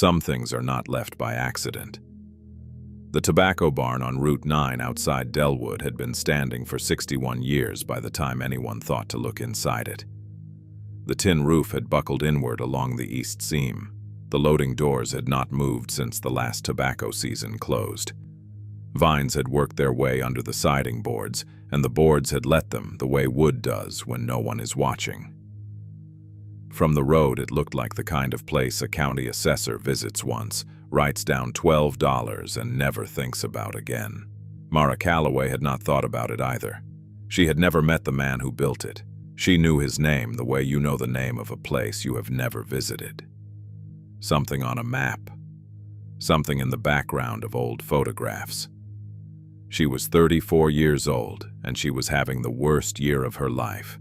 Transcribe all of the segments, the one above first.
Some things are not left by accident. The tobacco barn on Route 9 outside Delwood had been standing for 61 years by the time anyone thought to look inside it. The tin roof had buckled inward along the east seam. The loading doors had not moved since the last tobacco season closed. Vines had worked their way under the siding boards, and the boards had let them the way wood does when no one is watching. From the road, it looked like the kind of place a county assessor visits once, writes down $12, and never thinks about again. Mara Calloway had not thought about it either. She had never met the man who built it. She knew his name the way you know the name of a place you have never visited. Something on a map. Something in the background of old photographs. She was 34 years old, and she was having the worst year of her life.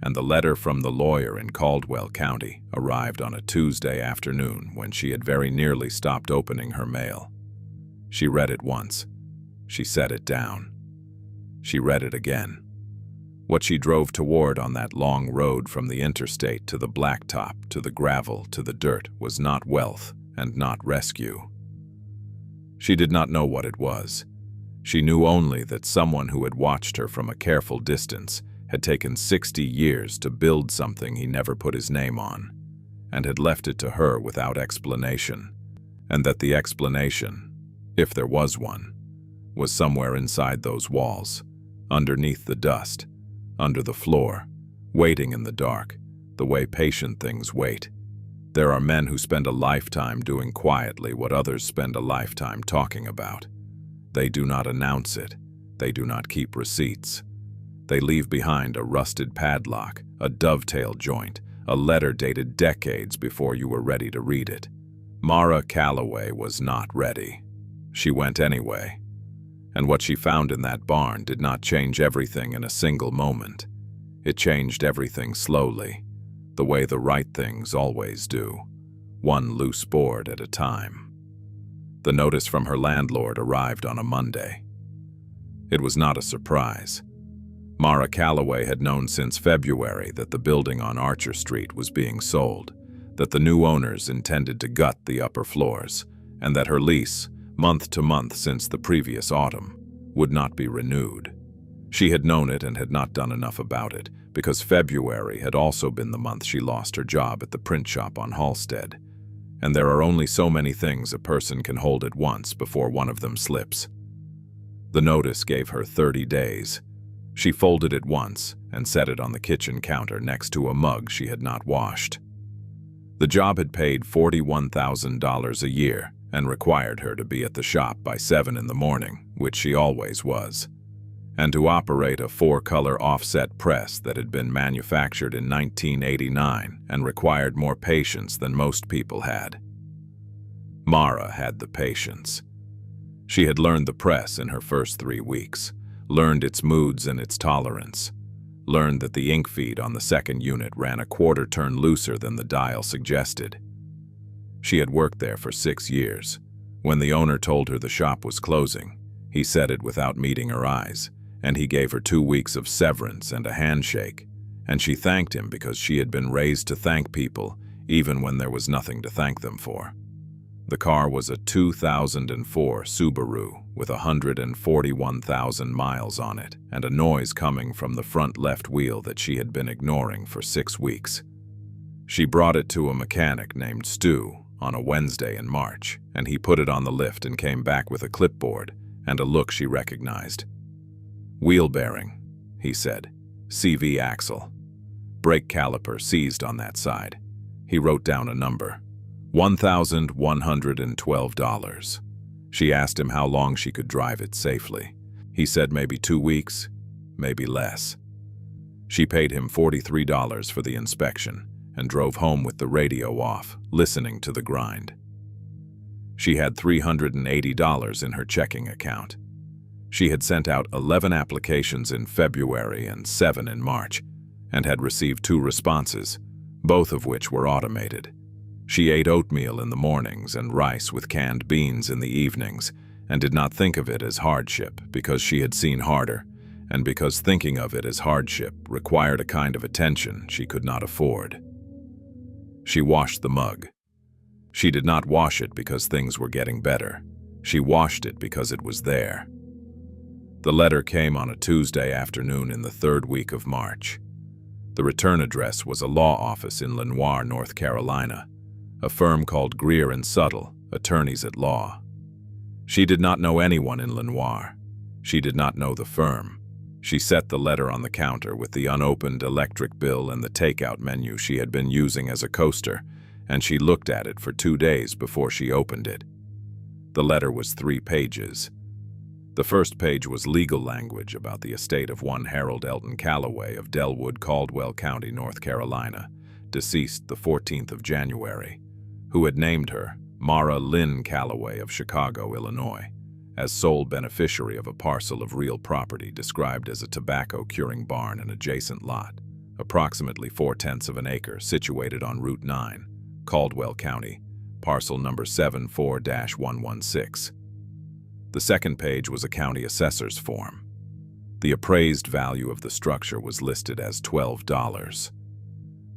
And the letter from the lawyer in Caldwell County arrived on a Tuesday afternoon when she had very nearly stopped opening her mail. She read it once. She set it down. She read it again. What she drove toward on that long road from the interstate to the blacktop, to the gravel, to the dirt was not wealth and not rescue. She did not know what it was. She knew only that someone who had watched her from a careful distance had taken 60 years to build something he never put his name on, and had left it to her without explanation, and that the explanation, if there was one, was somewhere inside those walls, underneath the dust, under the floor, waiting in the dark, the way patient things wait. There are men who spend a lifetime doing quietly what others spend a lifetime talking about. They do not announce it. They do not keep receipts. They leave behind a rusted padlock, a dovetail joint, a letter dated decades before you were ready to read it. Mara Calloway was not ready. She went anyway. And what she found in that barn did not change everything in a single moment. It changed everything slowly, the way the right things always do, one loose board at a time. The notice from her landlord arrived on a Monday. It was not a surprise. Mara Calloway had known since February that the building on Archer Street was being sold, that the new owners intended to gut the upper floors, and that her lease, month to month since the previous autumn, would not be renewed. She had known it and had not done enough about it, because February had also been the month she lost her job at the print shop on Halsted, and there are only so many things a person can hold at once before one of them slips. The notice gave her 30 days. She folded it once and set it on the kitchen counter next to a mug she had not washed. The job had paid $41,000 a year and required her to be at the shop by 7 in the morning, which she always was, and to operate a 4-color offset press that had been manufactured in 1989 and required more patience than most people had. Mara had the patience. She had learned the press in her first 3 weeks, learned its moods and its tolerance, learned that the ink feed on the second unit ran a quarter turn looser than the dial suggested. She had worked there for 6 years. When the owner told her the shop was closing, he said it without meeting her eyes, and he gave her 2 weeks of severance and a handshake, and she thanked him because she had been raised to thank people even when there was nothing to thank them for. The car was a 2004 Subaru with 141,000 miles on it and a noise coming from the front left wheel that she had been ignoring for 6 weeks. She brought it to a mechanic named Stu on a Wednesday in March, and he put it on the lift and came back with a clipboard and a look she recognized. "Wheel bearing," he said. "CV axle. Brake caliper seized on that side." He wrote down a number. $1,112. She asked him how long she could drive it safely. He said maybe 2 weeks, maybe less. She paid him $43 for the inspection and drove home with the radio off, listening to the grind. She had $380 in her checking account. She had sent out 11 applications in February and 7 in March, and had received 2 responses, both of which were automated. She ate oatmeal in the mornings and rice with canned beans in the evenings, and did not think of it as hardship because she had seen harder, and because thinking of it as hardship required a kind of attention she could not afford. She washed the mug. She did not wash it because things were getting better. She washed it because it was there. The letter came on a Tuesday afternoon in the third week of March. The return address was a law office in Lenoir, North Carolina, a firm called Greer and Suttle, attorneys at law. She did not know anyone in Lenoir. She did not know the firm. She set the letter on the counter with the unopened electric bill and the takeout menu she had been using as a coaster, and she looked at it for 2 days before she opened it. The letter was 3 pages. The first page was legal language about the estate of one Harold Elton Calloway of Delwood, Caldwell County, North Carolina, deceased the 14th of January, who had named her Mara Lynn Calloway of Chicago, Illinois, as sole beneficiary of a parcel of real property described as a tobacco curing barn and adjacent lot, approximately 4/10 of an acre, situated on Route 9, Caldwell County, parcel number 74-116. The second page was a county assessor's form. The appraised value of the structure was listed as $12.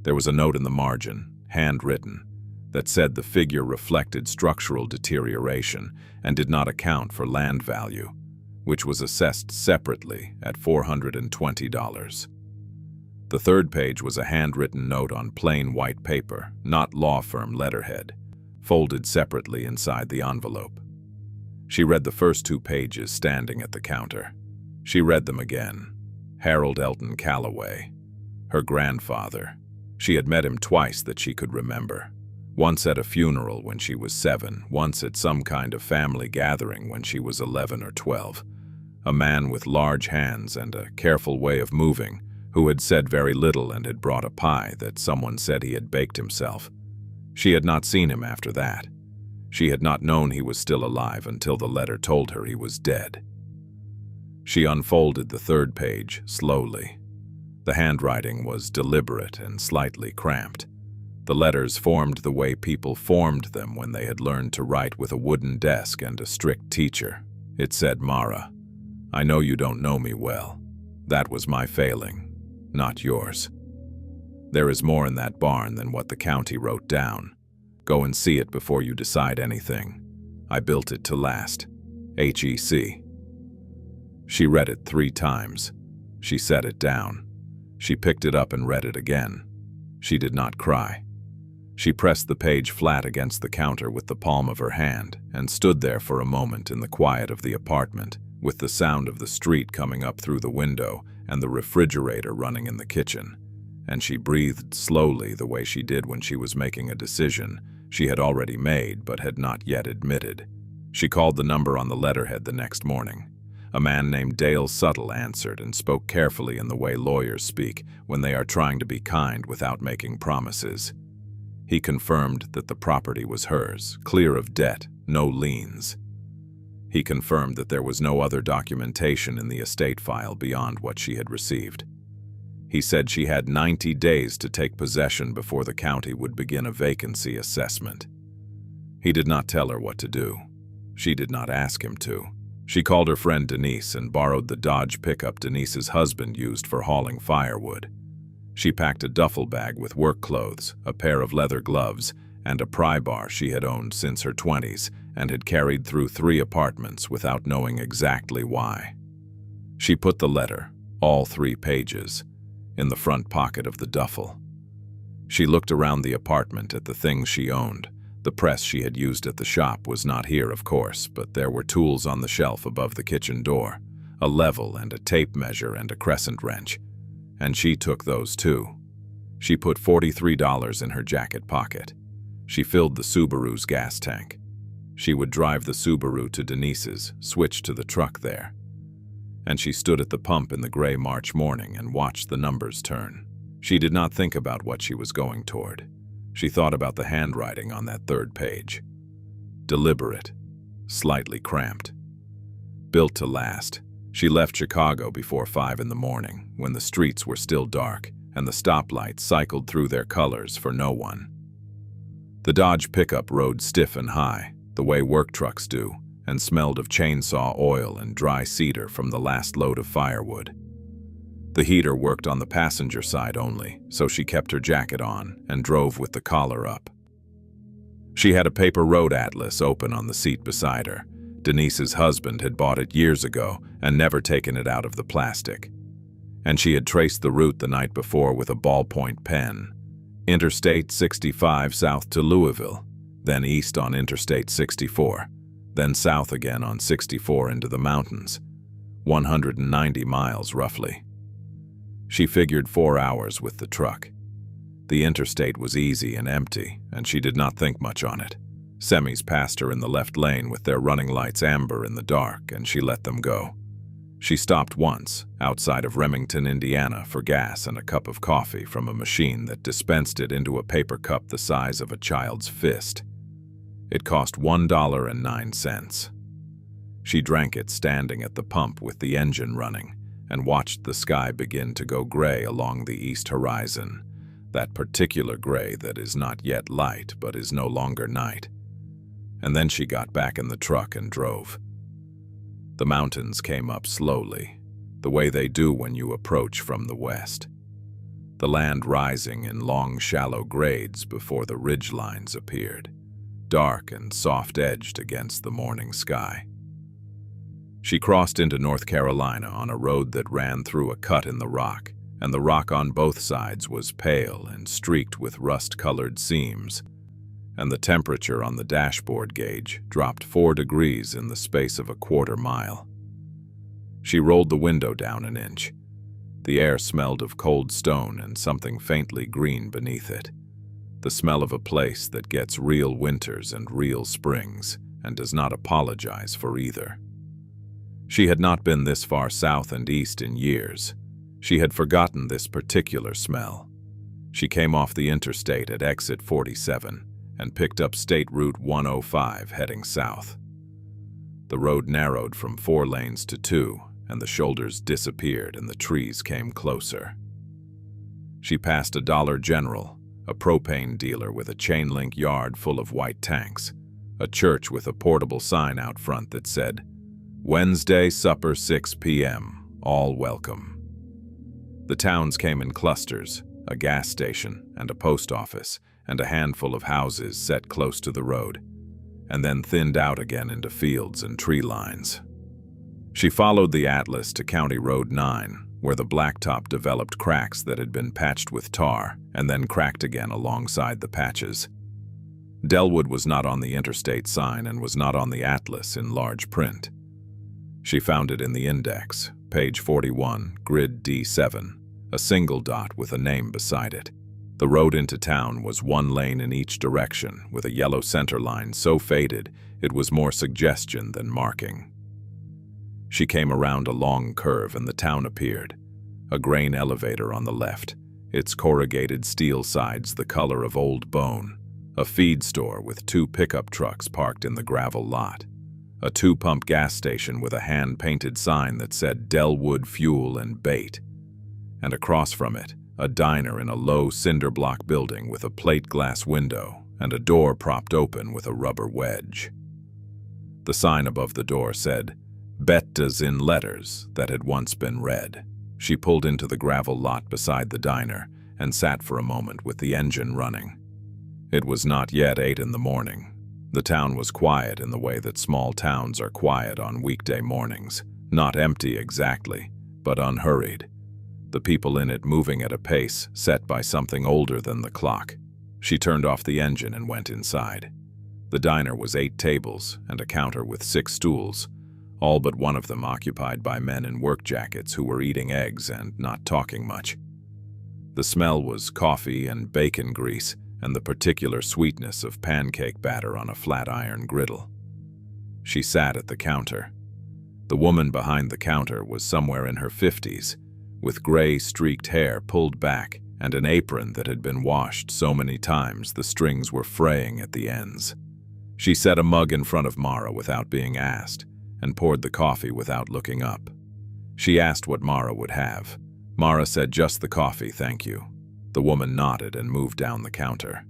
There was a note in the margin, handwritten, that said the figure reflected structural deterioration and did not account for land value, which was assessed separately at $420. The third page was a handwritten note on plain white paper, not law firm letterhead, folded separately inside the envelope. She read the first 2 pages standing at the counter. She read them again. Harold Elton Calloway. Her grandfather. She had met him twice that she could remember. Once at a funeral when she was 7, once at some kind of family gathering when she was 11 or 12. A man with large hands and a careful way of moving, who had said very little and had brought a pie that someone said he had baked himself. She had not seen him after that. She had not known he was still alive until the letter told her he was dead. She unfolded the third page slowly. The handwriting was deliberate and slightly cramped. The letters formed the way people formed them when they had learned to write with a wooden desk and a strict teacher. It said, "Mara, I know you don't know me well. That was my failing, not yours. There is more in that barn than what the county wrote down. Go and see it before you decide anything. I built it to last. HEC." She read it 3 times. She set it down. She picked it up and read it again. She did not cry. She pressed the page flat against the counter with the palm of her hand and stood there for a moment in the quiet of the apartment, with the sound of the street coming up through the window and the refrigerator running in the kitchen. And she breathed slowly the way she did when she was making a decision she had already made but had not yet admitted. She called the number on the letterhead the next morning. A man named Dale Suttle answered and spoke carefully in the way lawyers speak when they are trying to be kind without making promises. He confirmed that the property was hers, clear of debt, no liens. He confirmed that there was no other documentation in the estate file beyond what she had received. He said she had 90 days to take possession before the county would begin a vacancy assessment. He did not tell her what to do. She did not ask him to. She called her friend Denise and borrowed the Dodge pickup Denise's husband used for hauling firewood. She packed a duffel bag with work clothes, a pair of leather gloves, and a pry bar she had owned since her 20s and had carried through 3 apartments without knowing exactly why. She put the letter, all 3 pages, in the front pocket of the duffel. She looked around the apartment at the things she owned. The press she had used at the shop was not here, of course, but there were tools on the shelf above the kitchen door, a level and a tape measure and a crescent wrench. And she took those too. She put $43 in her jacket pocket. She filled the Subaru's gas tank. She would drive the Subaru to Denise's, switch to the truck there. And she stood at the pump in the gray March morning and watched the numbers turn. She did not think about what she was going toward. She thought about the handwriting on that third page. Deliberate, slightly cramped. Built to last. She left Chicago before 5 in the morning, when the streets were still dark and the stoplights cycled through their colors for no one. The Dodge pickup rode stiff and high, the way work trucks do, and smelled of chainsaw oil and dry cedar from the last load of firewood. The heater worked on the passenger side only, so she kept her jacket on and drove with the collar up. She had a paper road atlas open on the seat beside her. Denise's husband had bought it years ago and never taken it out of the plastic. And she had traced the route the night before with a ballpoint pen. Interstate 65 south to Louisville, then east on Interstate 64, then south again on 64 into the mountains. 190 miles roughly. She figured 4 hours with the truck. The interstate was easy and empty, and she did not think much on it. Semis passed her in the left lane with their running lights amber in the dark, and she let them go. She stopped once, outside of Remington, Indiana, for gas and a cup of coffee from a machine that dispensed it into a paper cup the size of a child's fist. It cost $1.09. She drank it standing at the pump with the engine running, and watched the sky begin to go gray along the east horizon, that particular gray that is not yet light but is no longer night. And then she got back in the truck and drove. The mountains came up slowly, the way they do when you approach from the west. The land rising in long, shallow grades before the ridgelines appeared, dark and soft-edged against the morning sky. She crossed into North Carolina on a road that ran through a cut in the rock, and the rock on both sides was pale and streaked with rust-colored seams, and the temperature on the dashboard gauge dropped 4 degrees in the space of a quarter mile. She rolled the window down an inch. The air smelled of cold stone and something faintly green beneath it, the smell of a place that gets real winters and real springs and does not apologize for either. She had not been this far south and east in years. She had forgotten this particular smell. She came off the interstate at exit 47 and picked up State Route 105 heading south. The road narrowed from 4 lanes to 2, and the shoulders disappeared and the trees came closer. She passed a Dollar General, a propane dealer with a chain-link yard full of white tanks, a church with a portable sign out front that said, "Wednesday supper 6 p.m., all welcome." The towns came in clusters, a gas station and a post office, and a handful of houses set close to the road, and then thinned out again into fields and tree lines. She followed the atlas to County Road 9, where the blacktop developed cracks that had been patched with tar, and then cracked again alongside the patches. Delwood was not on the interstate sign and was not on the atlas in large print. She found it in the index, page 41, grid D7, a single dot with a name beside it. The road into town was 1 lane in each direction, with a yellow center line so faded it was more suggestion than marking. She came around a long curve and the town appeared. A grain elevator on the left, its corrugated steel sides the color of old bone. A feed store with 2 pickup trucks parked in the gravel lot. A 2-pump gas station with a hand-painted sign that said Delwood Fuel and Bait. And across from it, a diner in a low cinder-block building with a plate glass window and a door propped open with a rubber wedge. The sign above the door said, "Betta's" in letters that had once been red. She pulled into the gravel lot beside the diner and sat for a moment with the engine running. It was not yet 8 in the morning. The town was quiet in the way that small towns are quiet on weekday mornings, not empty exactly, but unhurried. The people in it moving at a pace set by something older than the clock. She turned off the engine and went inside. The diner was 8 tables and a counter with 6 stools, all but one of them occupied by men in work jackets who were eating eggs and not talking much. The smell was coffee and bacon grease and the particular sweetness of pancake batter on a flat iron griddle. She sat at the counter. The woman behind the counter was somewhere in her 50s, with gray streaked hair pulled back and an apron that had been washed so many times the strings were fraying at the ends. She set a mug in front of Mara without being asked and poured the coffee without looking up. She asked what Mara would have. Mara said, "Just the coffee, thank you." The woman nodded and moved down the counter.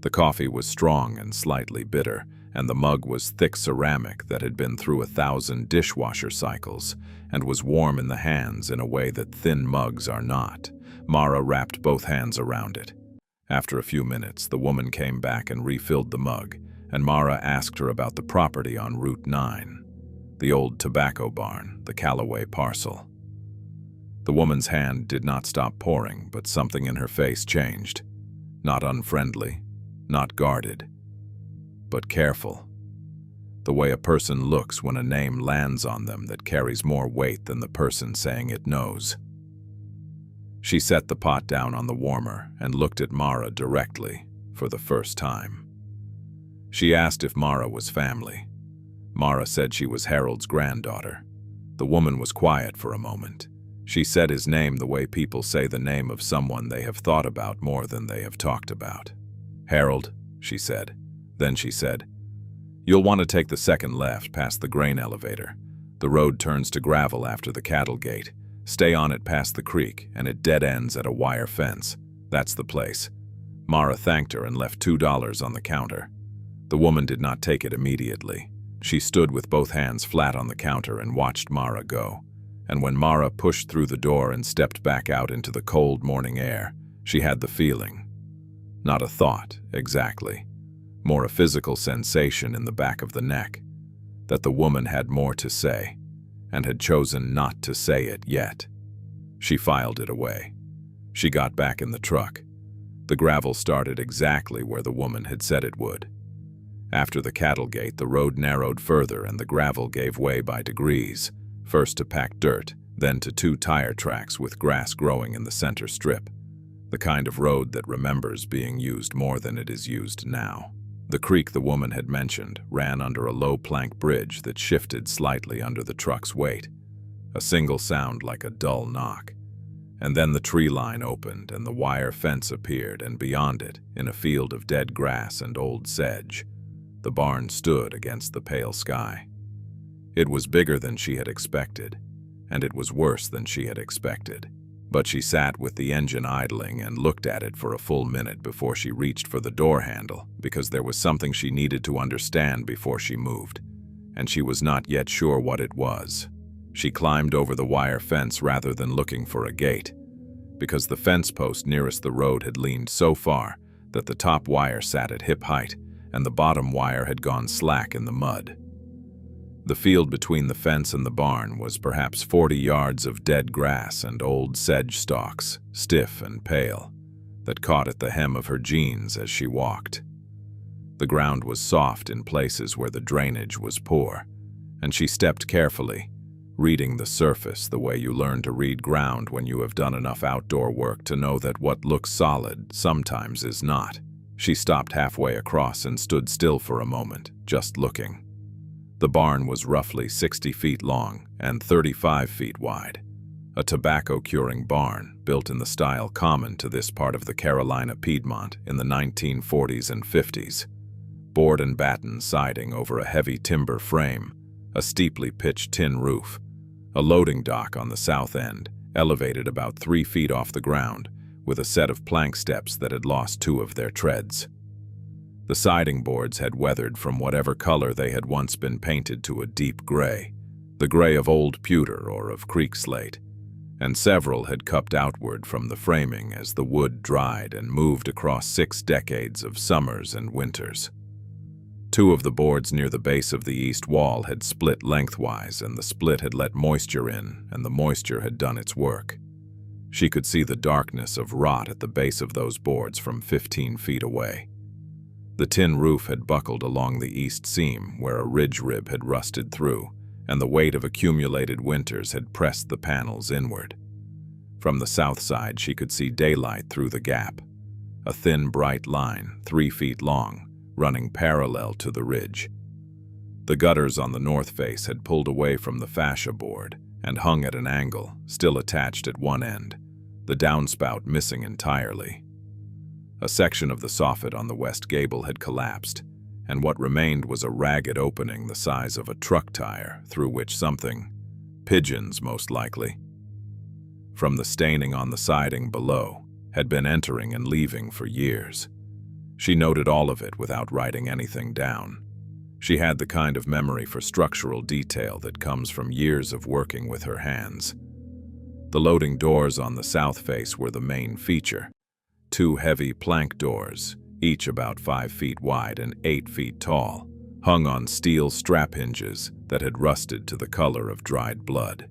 The coffee was strong and slightly bitter, and the mug was thick ceramic that had been through 1,000 dishwasher cycles and was warm in the hands in a way that thin mugs are not. Mara wrapped both hands around it. After a few minutes, the woman came back and refilled the mug, and Mara asked her about the property on Route 9, the old tobacco barn, the Callaway parcel. The woman's hand did not stop pouring, but something in her face changed. Not unfriendly, not guarded, but careful. The way a person looks when a name lands on them that carries more weight than the person saying it knows. She set the pot down on the warmer and looked at Mara directly for the first time. She asked if Mara was family. Mara said she was Harold's granddaughter. The woman was quiet for a moment. She said his name the way people say the name of someone they have thought about more than they have talked about. "Harold," she said. Then she said, "You'll want to take the second left past the grain elevator. The road turns to gravel after the cattle gate. Stay on it past the creek, and it dead ends at a wire fence. That's the place." Mara thanked her and left $2 on the counter. The woman did not take it immediately. She stood with both hands flat on the counter and watched Mara go. And when Mara pushed through the door and stepped back out into the cold morning air, she had the feeling. Not a thought, exactly. More a physical sensation in the back of the neck. That the woman had more to say, and had chosen not to say it yet. She filed it away. She got back in the truck. The gravel started exactly where the woman had said it would. After the cattle gate, the road narrowed further and the gravel gave way by degrees, first to packed dirt, then to 2 tire tracks with grass growing in the center strip, the kind of road that remembers being used more than it is used now. The creek the woman had mentioned ran under a low plank bridge that shifted slightly under the truck's weight, a single sound like a dull knock. And then the tree line opened and the wire fence appeared, and beyond it, in a field of dead grass and old sedge, the barn stood against the pale sky. It was bigger than she had expected, and it was worse than she had expected. But she sat with the engine idling and looked at it for a full minute before she reached for the door handle, because there was something she needed to understand before she moved, and she was not yet sure what it was. She climbed over the wire fence rather than looking for a gate, because the fence post nearest the road had leaned so far that the top wire sat at hip height and the bottom wire had gone slack in the mud. The field between the fence and the barn was perhaps 40 yards of dead grass and old sedge stalks, stiff and pale, that caught at the hem of her jeans as she walked. The ground was soft in places where the drainage was poor, and she stepped carefully, reading the surface the way you learn to read ground when you have done enough outdoor work to know that what looks solid sometimes is not. She stopped halfway across and stood still for a moment, just looking. The barn was roughly 60 feet long and 35 feet wide, a tobacco-curing barn built in the style common to this part of the Carolina Piedmont in the 1940s and 50s. Board and batten siding over a heavy timber frame, a steeply pitched tin roof, a loading dock on the south end, elevated about 3 feet off the ground, with a set of plank steps that had lost 2 of their treads. The siding boards had weathered from whatever color they had once been painted to a deep gray, the gray of old pewter or of creek slate, and several had cupped outward from the framing as the wood dried and moved across 6 decades of summers and winters. 2 of the boards near the base of the east wall had split lengthwise, and the split had let moisture in, and the moisture had done its work. She could see the darkness of rot at the base of those boards from 15 feet away. The tin roof had buckled along the east seam where a ridge rib had rusted through, and the weight of accumulated winters had pressed the panels inward. From the south side she could see daylight through the gap, a thin bright line 3 feet long, running parallel to the ridge. The gutters on the north face had pulled away from the fascia board and hung at an angle, still attached at one end, the downspout missing entirely. A section of the soffit on the west gable had collapsed, and what remained was a ragged opening the size of a truck tire through which something, pigeons most likely, from the staining on the siding below, had been entering and leaving for years. She noted all of it without writing anything down. She had the kind of memory for structural detail that comes from years of working with her hands. The loading doors on the south face were the main feature. two heavy plank doors, each about 5 feet wide and 8 feet tall, hung on steel strap hinges that had rusted to the color of dried blood.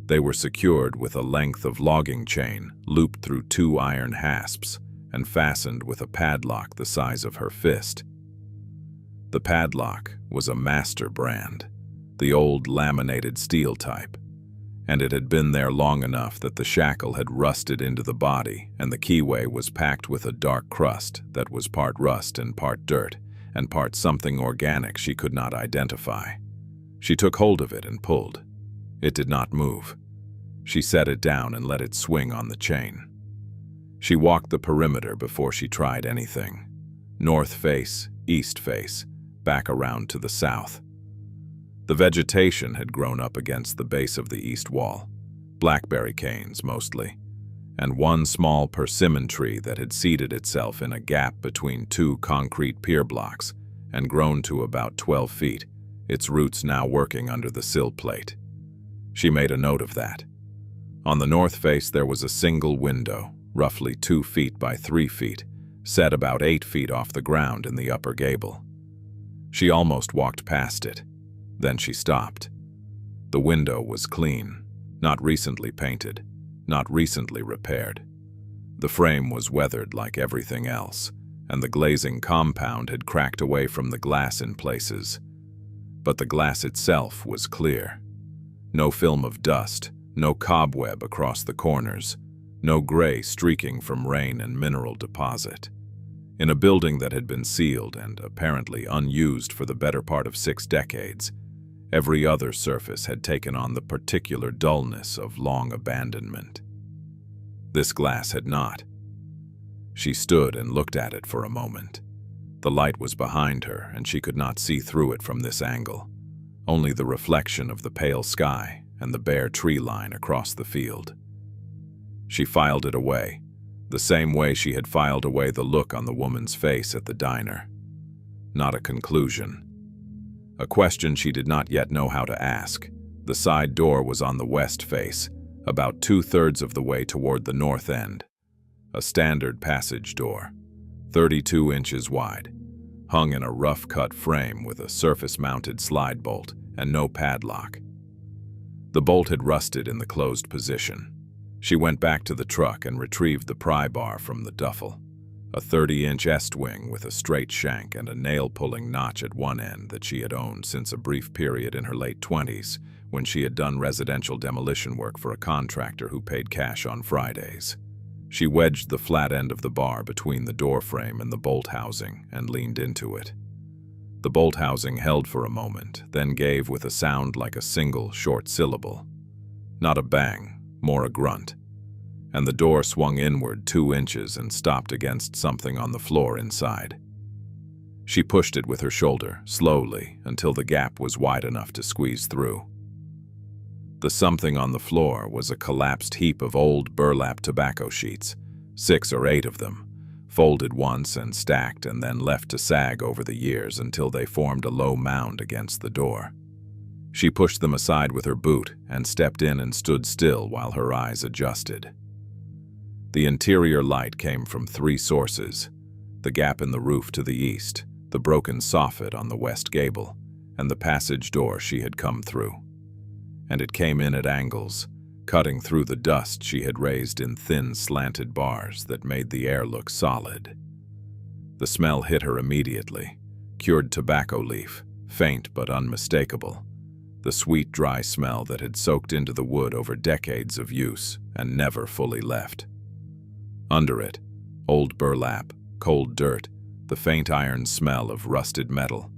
They were secured with a length of logging chain looped through 2 iron hasps and fastened with a padlock the size of her fist. The padlock was a master brand, the old laminated steel type, and it had been there long enough that the shackle had rusted into the body and the keyway was packed with a dark crust that was part rust and part dirt, and part something organic she could not identify. She took hold of it and pulled. It did not move. She set it down and let it swing on the chain. She walked the perimeter before she tried anything. North face, east face, back around to the south. The vegetation had grown up against the base of the east wall, blackberry canes mostly, and one small persimmon tree that had seeded itself in a gap between 2 concrete pier blocks and grown to about 12 feet, its roots now working under the sill plate. She made a note of that. On the north face there was a single window, roughly 2 feet by 3 feet, set about 8 feet off the ground in the upper gable. She almost walked past it. Then she stopped. The window was clean, not recently painted, not recently repaired. The frame was weathered like everything else, and the glazing compound had cracked away from the glass in places. But the glass itself was clear. No film of dust, no cobweb across the corners, no gray streaking from rain and mineral deposit. In a building that had been sealed and apparently unused for the better part of 6 decades, every other surface had taken on the particular dullness of long abandonment. This glass had not. She stood and looked at it for a moment. The light was behind her, and she could not see through it from this angle, only the reflection of the pale sky and the bare tree line across the field. She filed it away, the same way she had filed away the look on the woman's face at the diner. Not a conclusion. A question she did not yet know how to ask. The side door was on the west face, about 2/3 of the way toward the north end. A standard passage door, 32 inches wide, hung in a rough-cut frame with a surface-mounted slide bolt and no padlock. The bolt had rusted in the closed position. She went back to the truck and retrieved the pry bar from the duffel, a 30-inch S-wing with a straight shank and a nail-pulling notch at one end that she had owned since a brief period in her late 20s when she had done residential demolition work for a contractor who paid cash on Fridays. She wedged the flat end of the bar between the door frame and the bolt housing and leaned into it. The bolt housing held for a moment, then gave with a sound like a single, short syllable. Not a bang, more a grunt, and the door swung inward 2 inches and stopped against something on the floor inside. She pushed it with her shoulder, slowly, until the gap was wide enough to squeeze through. The something on the floor was a collapsed heap of old burlap tobacco sheets, 6 or 8 of them, folded once and stacked and then left to sag over the years until they formed a low mound against the door. She pushed them aside with her boot and stepped in and stood still while her eyes adjusted. The interior light came from 3 sources: the gap in the roof to the east, the broken soffit on the west gable, and the passage door she had come through. And it came in at angles, cutting through the dust she had raised in thin, slanted bars that made the air look solid. The smell hit her immediately: cured tobacco leaf, faint but unmistakable. The sweet, dry smell that had soaked into the wood over decades of use and never fully left. Under it, old burlap, cold dirt, the faint iron smell of rusted metal,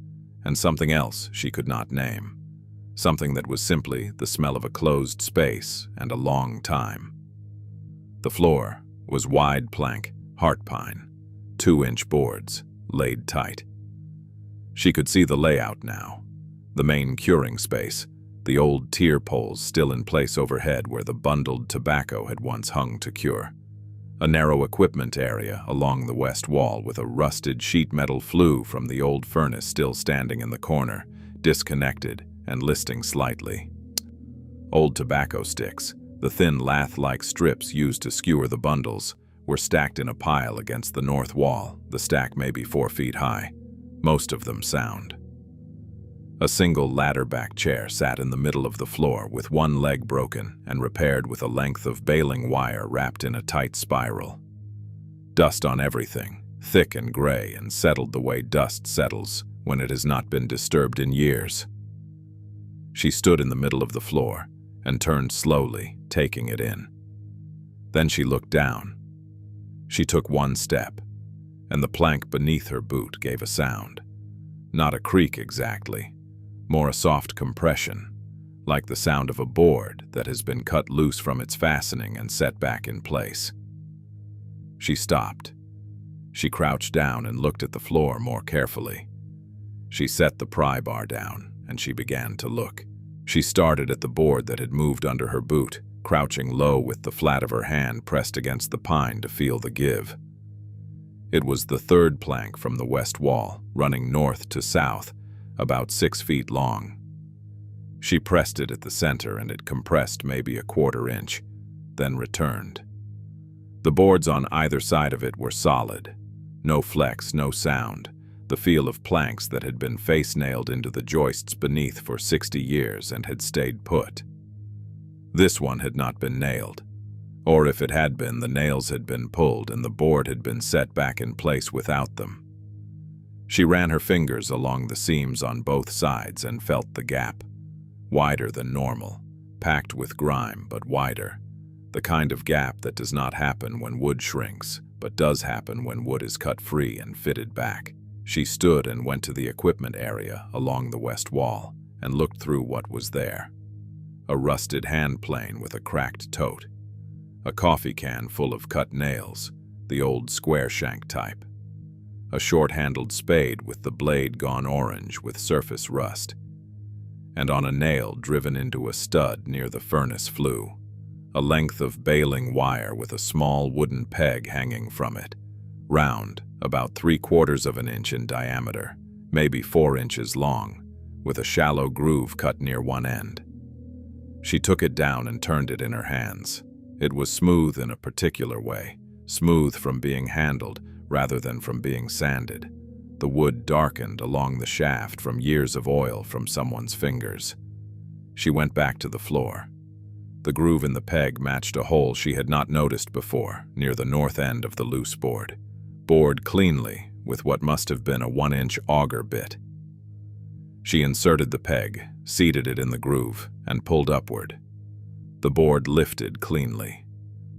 and something else she could not name. Something that was simply the smell of a closed space and a long time. The floor was wide plank, heart pine, 2-inch boards, laid tight. She could see the layout now. The main curing space, the old tier poles still in place overhead where the bundled tobacco had once hung to cure. A narrow equipment area along the west wall with a rusted sheet metal flue from the old furnace still standing in the corner, disconnected and listing slightly. Old tobacco sticks, the thin lath-like strips used to skewer the bundles, were stacked in a pile against the north wall, the stack maybe 4 feet high, most of them sound. A single ladder-back chair sat in the middle of the floor with one leg broken and repaired with a length of baling wire wrapped in a tight spiral. Dust on everything, thick and gray and settled the way dust settles when it has not been disturbed in years. She stood in the middle of the floor and turned slowly, taking it in. Then she looked down. She took one step, and the plank beneath her boot gave a sound. Not a creak exactly, more a soft compression, like the sound of a board that has been cut loose from its fastening and set back in place. She stopped. She crouched down and looked at the floor more carefully. She set the pry bar down, and she began to look. She started at the board that had moved under her boot, crouching low with the flat of her hand pressed against the pine to feel the give. It was the third plank from the west wall, running north to south, about 6 feet long. She pressed it at the center and it compressed maybe a 1/4 inch, then returned. The boards on either side of it were solid. No flex, no sound, the feel of planks that had been face-nailed into the joists beneath for 60 years and had stayed put. This one had not been nailed. Or if it had been, the nails had been pulled and the board had been set back in place without them. She ran her fingers along the seams on both sides and felt the gap. Wider than normal, packed with grime, but wider. The kind of gap that does not happen when wood shrinks, but does happen when wood is cut free and fitted back. She stood and went to the equipment area along the west wall and looked through what was there. A rusted hand plane with a cracked tote. A coffee can full of cut nails, the old square shank type. A short-handled spade with the blade gone orange with surface rust. And on a nail driven into a stud near the furnace flue. A length of baling wire with a small wooden peg hanging from it. Round, about 3/4 of an inch in diameter, maybe 4 inches long, with a shallow groove cut near one end. She took it down and turned it in her hands. It was smooth in a particular way, smooth from being handled rather than from being sanded. The wood darkened along the shaft from years of oil from someone's fingers. She went back to the floor. The groove in the peg matched a hole she had not noticed before, near the north end of the loose board. Bored cleanly with what must have been a 1-inch auger bit. She inserted the peg, seated it in the groove, and pulled upward. The board lifted cleanly.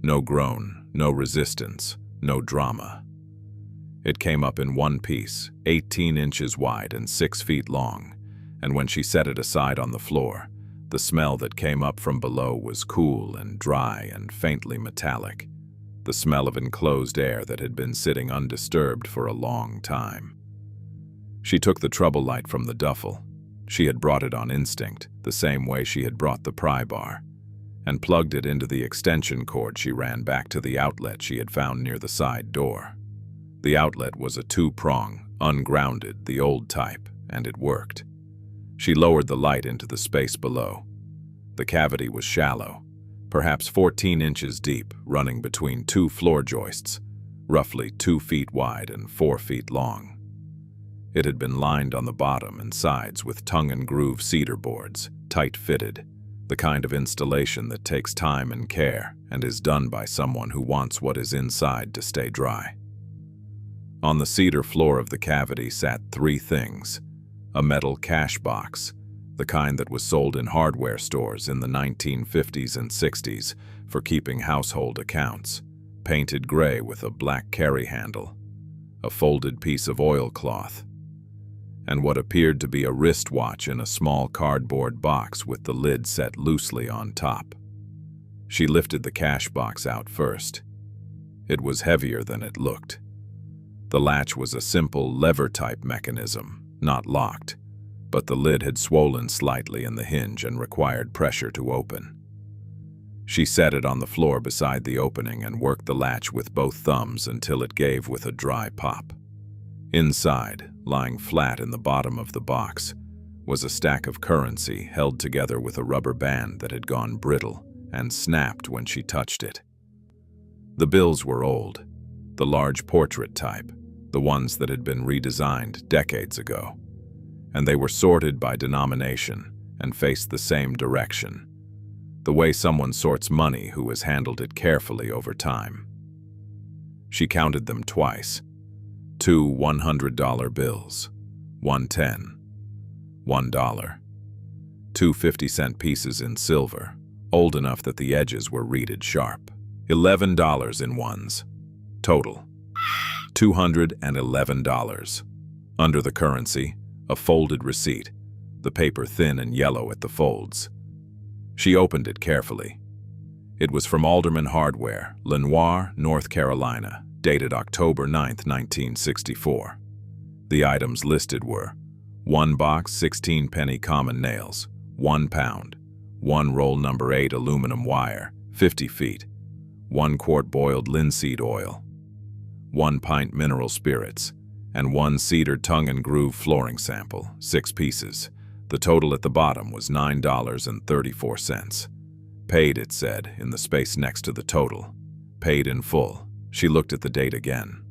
No groan, no resistance, no drama. It came up in one piece, 18 inches wide and 6 feet long, and when she set it aside on the floor, the smell that came up from below was cool and dry and faintly metallic, the smell of enclosed air that had been sitting undisturbed for a long time. She took the trouble light from the duffel. She had brought it on instinct, the same way she had brought the pry bar, and plugged it into the extension cord. She ran back to the outlet she had found near the side door. The outlet was a 2-prong, ungrounded, the old type, and it worked. She lowered the light into the space below. The cavity was shallow, perhaps 14 inches deep, running between 2 floor joists, roughly 2 feet wide and 4 feet long. It had been lined on the bottom and sides with tongue-and-groove cedar boards, tight-fitted, the kind of installation that takes time and care and is done by someone who wants what is inside to stay dry. On the cedar floor of the cavity sat 3 things: a metal cash box, the kind that was sold in hardware stores in the 1950s and 60s for keeping household accounts, painted gray with a black carry handle, a folded piece of oilcloth, and what appeared to be a wristwatch in a small cardboard box with the lid set loosely on top. She lifted the cash box out first. It was heavier than it looked. The latch was a simple lever-type mechanism, not locked, but the lid had swollen slightly in the hinge and required pressure to open. She set it on the floor beside the opening and worked the latch with both thumbs until it gave with a dry pop. Inside, lying flat in the bottom of the box, was a stack of currency held together with a rubber band that had gone brittle and snapped when she touched it. The bills were old, the large portrait type, the ones that had been redesigned decades ago, and they were sorted by denomination and faced the same direction, the way someone sorts money who has handled it carefully over time. She counted them twice. 2 $100 bills, one $10, $1, 2 50-cent pieces in silver, old enough that the edges were reeded sharp, $11 in ones. Total, $211. Under the currency, a folded receipt, the paper thin and yellow at the folds. She opened it carefully. It was from Alderman Hardware, Lenoir, North Carolina, dated October 9, 1964. The items listed were 1 box 16-penny common nails, 1 pound, 1 roll number 8 aluminum wire, 50 feet, 1 quart boiled linseed oil, 1 pint mineral spirits, and 1 cedar tongue and groove flooring sample, 6 pieces. The total at the bottom was $9.34. Paid, it said, in the space next to the total. Paid in full. She looked at the date again.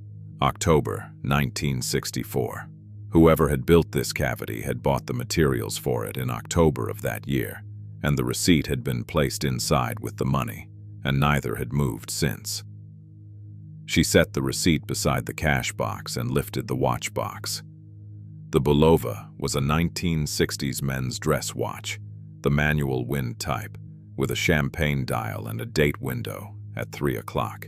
October 1964. Whoever had built this cavity had bought the materials for it in October of that year, and the receipt had been placed inside with the money, and neither had moved since. She set the receipt beside the cash box and lifted the watch box. The Bulova was a 1960s men's dress watch, the manual wind type, with a champagne dial and a date window at 3 o'clock.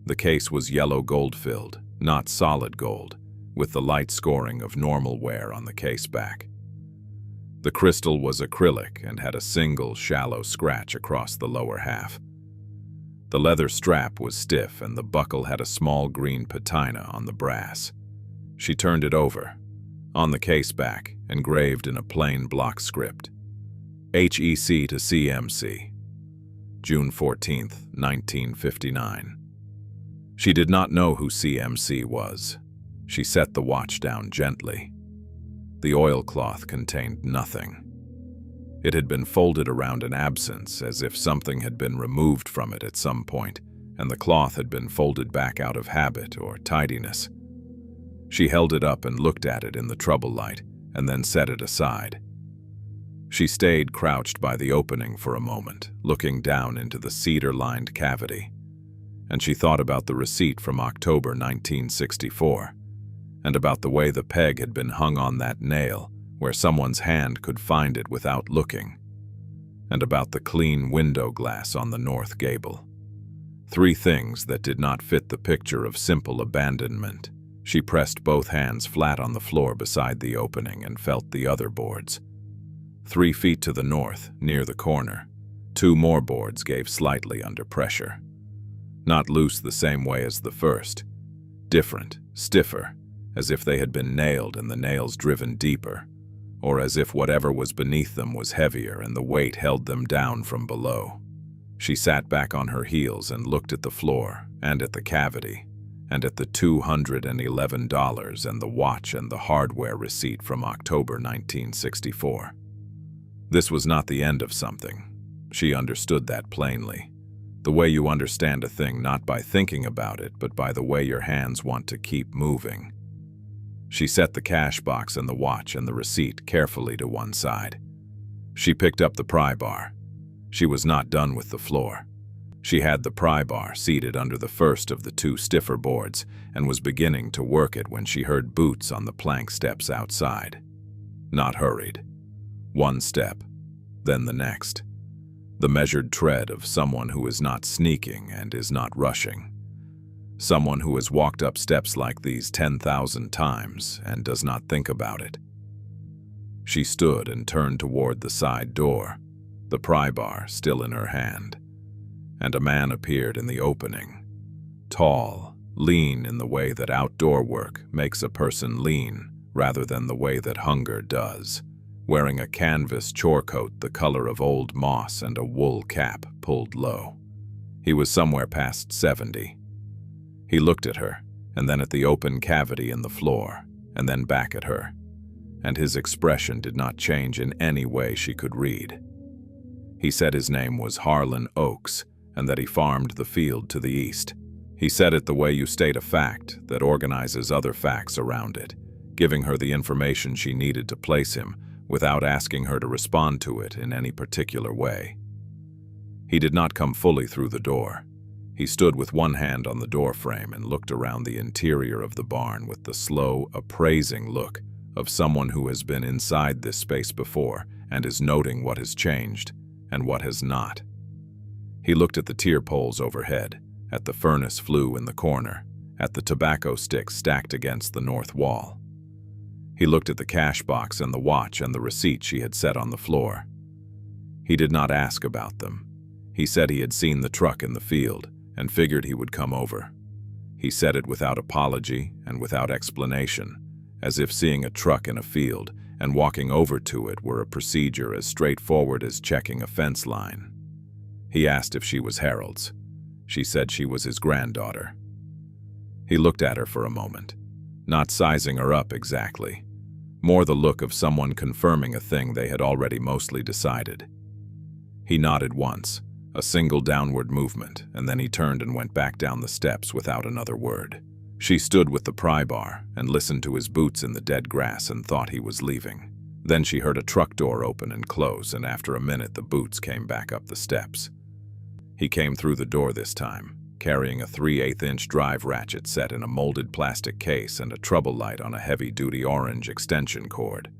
The case was yellow gold-filled, not solid gold, with the light scoring of normal wear on the case back. The crystal was acrylic and had a single shallow scratch across the lower half. The leather strap was stiff and the buckle had a small green patina on the brass. She turned it over. On the case back, engraved in a plain block script, HEC to CMC, June 14, 1959. She did not know who CMC was. She set the watch down gently. The oilcloth contained nothing. It had been folded around an absence as if something had been removed from it at some point, and the cloth had been folded back out of habit or tidiness. She held it up and looked at it in the trouble light, and then set it aside. She stayed crouched by the opening for a moment, looking down into the cedar-lined cavity, and she thought about the receipt from October 1964, and about the way the peg had been hung on that nail, where someone's hand could find it without looking, and about the clean window glass on the north gable. 3 things that did not fit the picture of simple abandonment. She pressed both hands flat on the floor beside the opening and felt the other boards. 3 feet to the north, near the corner, 2 more boards gave slightly under pressure. Not loose the same way as the first. Different, stiffer, as if they had been nailed and the nails driven deeper, or as if whatever was beneath them was heavier and the weight held them down from below. She sat back on her heels and looked at the floor and at the cavity, and at the $211 and the watch and the hardware receipt from October 1964. This was not the end of something. She understood that plainly. The way you understand a thing not by thinking about it, but by the way your hands want to keep moving. She set the cash box and the watch and the receipt carefully to one side. She picked up the pry bar. She was not done with the floor. She had the pry bar seated under the first of the 2 stiffer boards and was beginning to work it when she heard boots on the plank steps outside. Not hurried. 1 step, then the next. The measured tread of someone who is not sneaking and is not rushing. Someone who has walked up steps like these 10,000 times and does not think about it. She stood and turned toward the side door, the pry bar still in her hand. And a man appeared in the opening. Tall, lean in the way that outdoor work makes a person lean rather than the way that hunger does, wearing a canvas chore coat the color of old moss and a wool cap pulled low. He was somewhere past 70. He looked at her, and then at the open cavity in the floor, and then back at her, and his expression did not change in any way she could read. He said his name was Harlan Oakes, and that he farmed the field to the east. He said it the way you state a fact that organizes other facts around it, giving her the information she needed to place him without asking her to respond to it in any particular way. He did not come fully through the door. He stood with one hand on the door frame and looked around the interior of the barn with the slow, appraising look of someone who has been inside this space before and is noting what has changed and what has not. He looked at the tier poles overhead, at the furnace flue in the corner, at the tobacco sticks stacked against the north wall. He looked at the cash box and the watch and the receipt she had set on the floor. He did not ask about them. He said he had seen the truck in the field and figured he would come over. He said it without apology and without explanation, as if seeing a truck in a field and walking over to it were a procedure as straightforward as checking a fence line. He asked if she was Harold's. She said she was his granddaughter. He looked at her for a moment, not sizing her up exactly, more the look of someone confirming a thing they had already mostly decided. He nodded once, a single downward movement, and then he turned and went back down the steps without another word. She stood with the pry bar and listened to his boots in the dead grass and thought he was leaving. Then she heard a truck door open and close, and after a minute the boots came back up the steps. He came through the door this time, carrying a 3/8-inch drive ratchet set in a molded plastic case and a trouble light on a heavy-duty orange extension cord,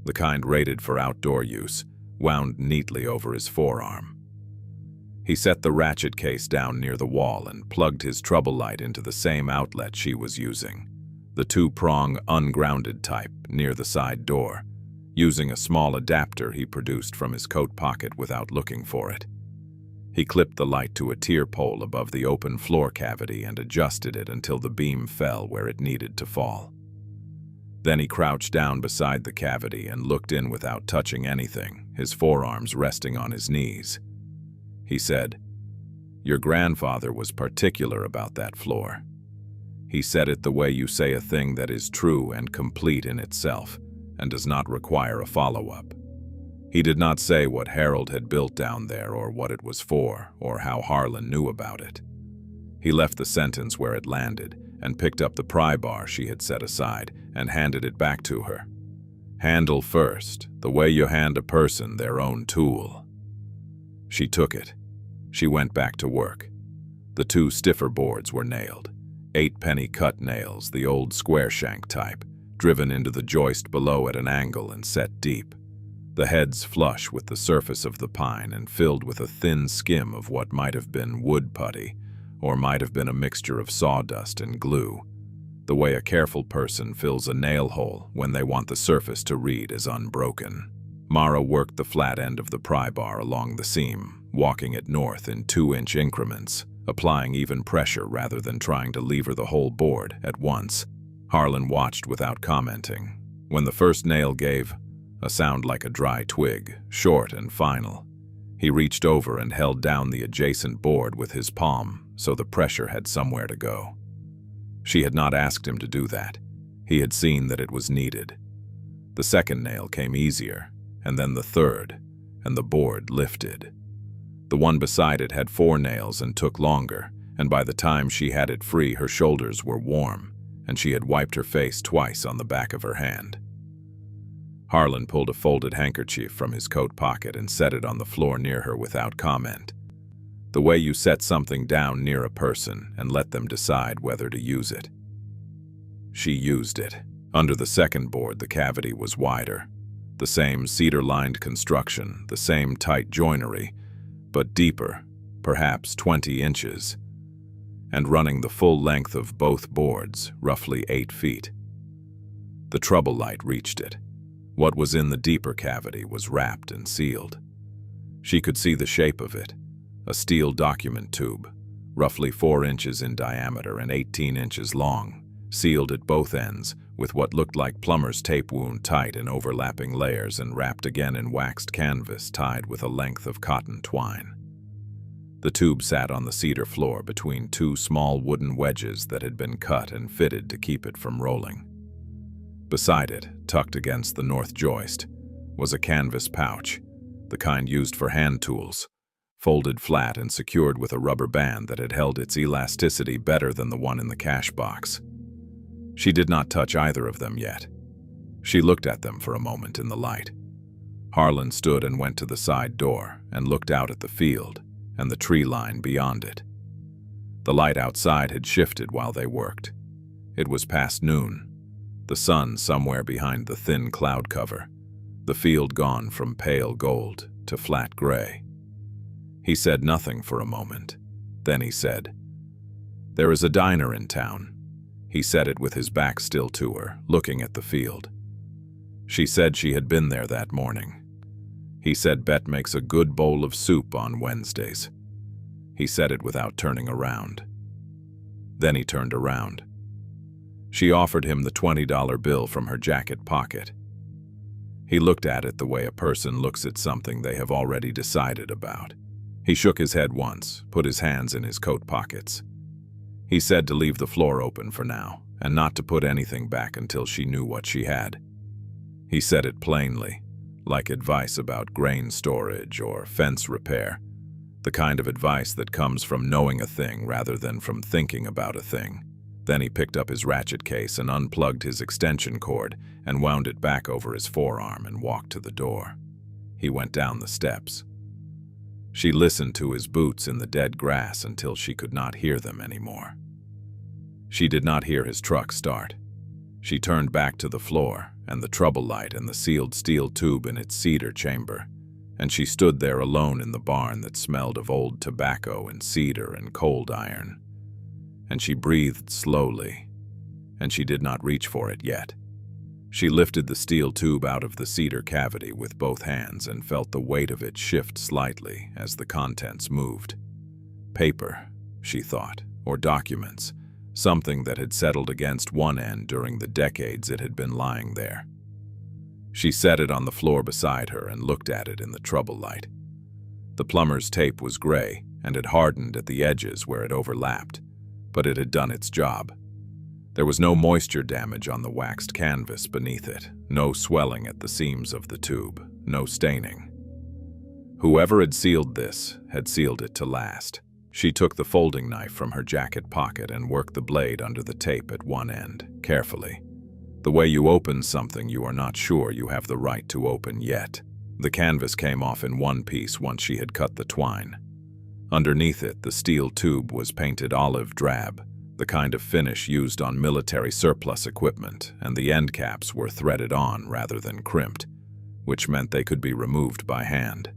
the kind rated for outdoor use, wound neatly over his forearm. He set the ratchet case down near the wall and plugged his trouble light into the same outlet she was using, the two-prong ungrounded type near the side door, using a small adapter he produced from his coat pocket without looking for it. He clipped the light to a tier pole above the open floor cavity and adjusted it until the beam fell where it needed to fall. Then he crouched down beside the cavity and looked in without touching anything, his forearms resting on his knees. He said, "Your grandfather was particular about that floor. He said it the way you say a thing that is true and complete in itself and does not require a follow-up. He did not say what Harold had built down there or what it was for or how Harlan knew about it. He left the sentence where it landed and picked up the pry bar she had set aside and handed it back to her. Handle first, the way you hand a person their own tool." She took it. She went back to work. The two stiffer boards were nailed, 8-penny cut nails, the old square shank type, driven into the joist below at an angle and set deep. The heads flush with the surface of the pine and filled with a thin skim of what might have been wood putty, or might have been a mixture of sawdust and glue, the way a careful person fills a nail hole when they want the surface to read as unbroken. Mara worked the flat end of the pry bar along the seam, walking it north in 2-inch increments, applying even pressure rather than trying to lever the whole board at once. Harlan watched without commenting. When the first nail gave a sound like a dry twig, short and final, he reached over and held down the adjacent board with his palm so the pressure had somewhere to go. She had not asked him to do that. He had seen that it was needed. The second nail came easier, and then the third, and the board lifted. The one beside it had 4 nails and took longer, and by the time she had it free, her shoulders were warm, and she had wiped her face twice on the back of her hand. Harlan pulled a folded handkerchief from his coat pocket and set it on the floor near her without comment. The way you set something down near a person and let them decide whether to use it. She used it. Under the second board, the cavity was wider. The same cedar-lined construction, the same tight joinery, but deeper, perhaps 20 inches, and running the full length of both boards, roughly 8 feet. The trouble light reached it. What was in the deeper cavity was wrapped and sealed. She could see the shape of it, a steel document tube, roughly 4 inches in diameter and 18 inches long, sealed at both ends with what looked like plumber's tape wound tight in overlapping layers and wrapped again in waxed canvas tied with a length of cotton twine. The tube sat on the cedar floor between 2 small wooden wedges that had been cut and fitted to keep it from rolling. Beside it, tucked against the north joist, was a canvas pouch, the kind used for hand tools, folded flat and secured with a rubber band that had held its elasticity better than the one in the cash box. She did not touch either of them yet. She looked at them for a moment in the light. Harlan stood and went to the side door and looked out at the field and the tree line beyond it. The light outside had shifted while they worked. It was past noon, the sun somewhere behind the thin cloud cover, the field gone from pale gold to flat gray. He said nothing for a moment. Then he said, "There is a diner in town." He said it with his back still to her, looking at the field. She said she had been there that morning. He said Bet makes a good bowl of soup on Wednesdays. He said it without turning around. Then he turned around. She offered him the $20 bill from her jacket pocket. He looked at it the way a person looks at something they have already decided about. He shook his head once, put his hands in his coat pockets. He said to leave the floor open for now, and not to put anything back until she knew what she had. He said it plainly, like advice about grain storage or fence repair, the kind of advice that comes from knowing a thing rather than from thinking about a thing. Then he picked up his ratchet case and unplugged his extension cord and wound it back over his forearm and walked to the door. He went down the steps. She listened to his boots in the dead grass until she could not hear them anymore. She did not hear his truck start. She turned back to the floor and the trouble light and the sealed steel tube in its cedar chamber, and she stood there alone in the barn that smelled of old tobacco and cedar and cold iron. And she breathed slowly, and she did not reach for it yet. She lifted the steel tube out of the cedar cavity with both hands and felt the weight of it shift slightly as the contents moved. Paper, she thought, or documents, something that had settled against one end during the decades it had been lying there. She set it on the floor beside her and looked at it in the trouble light. The plumber's tape was gray and had hardened at the edges where it overlapped, but it had done its job. There was no moisture damage on the waxed canvas beneath it, no swelling at the seams of the tube, no staining. Whoever had sealed this had sealed it to last. She took the folding knife from her jacket pocket and worked the blade under the tape at one end, carefully. The way you open something you are not sure you have the right to open yet. The canvas came off in one piece once she had cut the twine. Underneath it, the steel tube was painted olive drab, the kind of finish used on military surplus equipment, and the end caps were threaded on rather than crimped, which meant they could be removed by hand.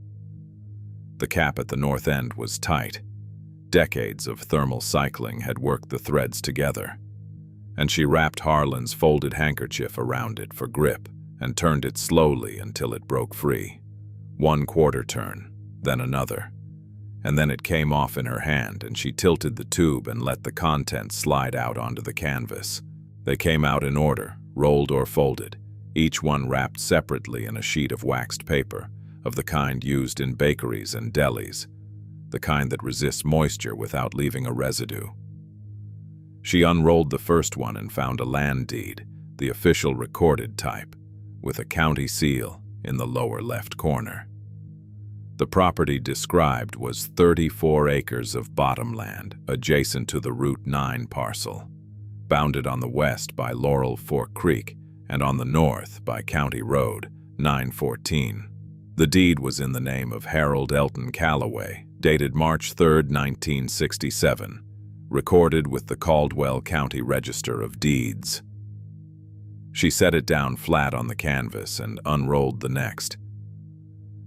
The cap at the north end was tight. Decades of thermal cycling had worked the threads together, and she wrapped Harlan's folded handkerchief around it for grip and turned it slowly until it broke free. One quarter turn, then another, and then it came off in her hand and she tilted the tube and let the contents slide out onto the canvas. They came out in order, rolled or folded, each one wrapped separately in a sheet of waxed paper, of the kind used in bakeries and delis, the kind that resists moisture without leaving a residue. She unrolled the first one and found a land deed, the official recorded type, with a county seal in the lower left corner. The property described was 34 acres of bottomland adjacent to the Route 9 parcel, bounded on the west by Laurel Fork Creek and on the north by County Road 914. The deed was in the name of Harold Elton Calloway, dated March 3, 1967, recorded with the Caldwell County Register of Deeds. She set it down flat on the canvas and unrolled the next.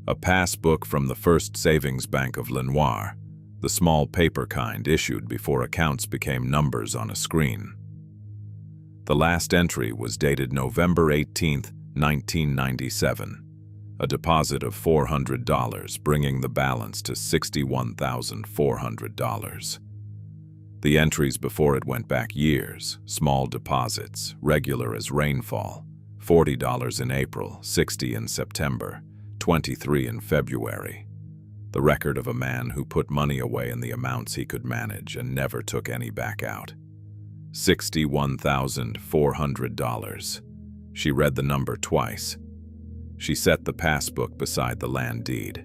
A passbook from the First Savings Bank of Lenoir, the small paper kind issued before accounts became numbers on a screen. The last entry was dated November 18, 1997. A deposit of $400, bringing the balance to $61,400. The entries before it went back years, small deposits, regular as rainfall, $40 in April, $60 in September, $23 in February. The record of a man who put money away in the amounts he could manage and never took any back out. $61,400. She read the number twice. She set the passbook beside the land deed.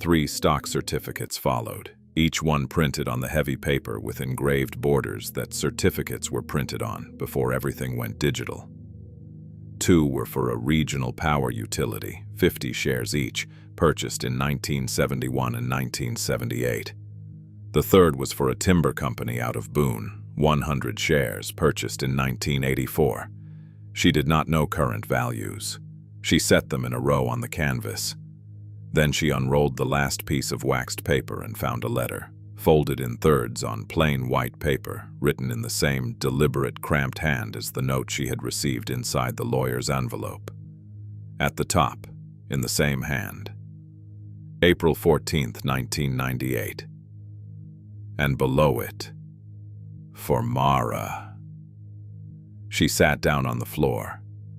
3 stock certificates followed, each one printed on the heavy paper with engraved borders that certificates were printed on before everything went digital. 2 were for a regional power utility, 50 shares each, purchased in 1971 and 1978. The third was for a timber company out of Boone, 100 shares, purchased in 1984. She did not know current values. She set them in a row on the canvas. Then she unrolled the last piece of waxed paper and found a letter, folded in thirds on plain white paper, written in the same deliberate, cramped hand as the note she had received inside the lawyer's envelope. At the top, in the same hand, April 14, 1998. And below it, for Mara. She sat down on the floor.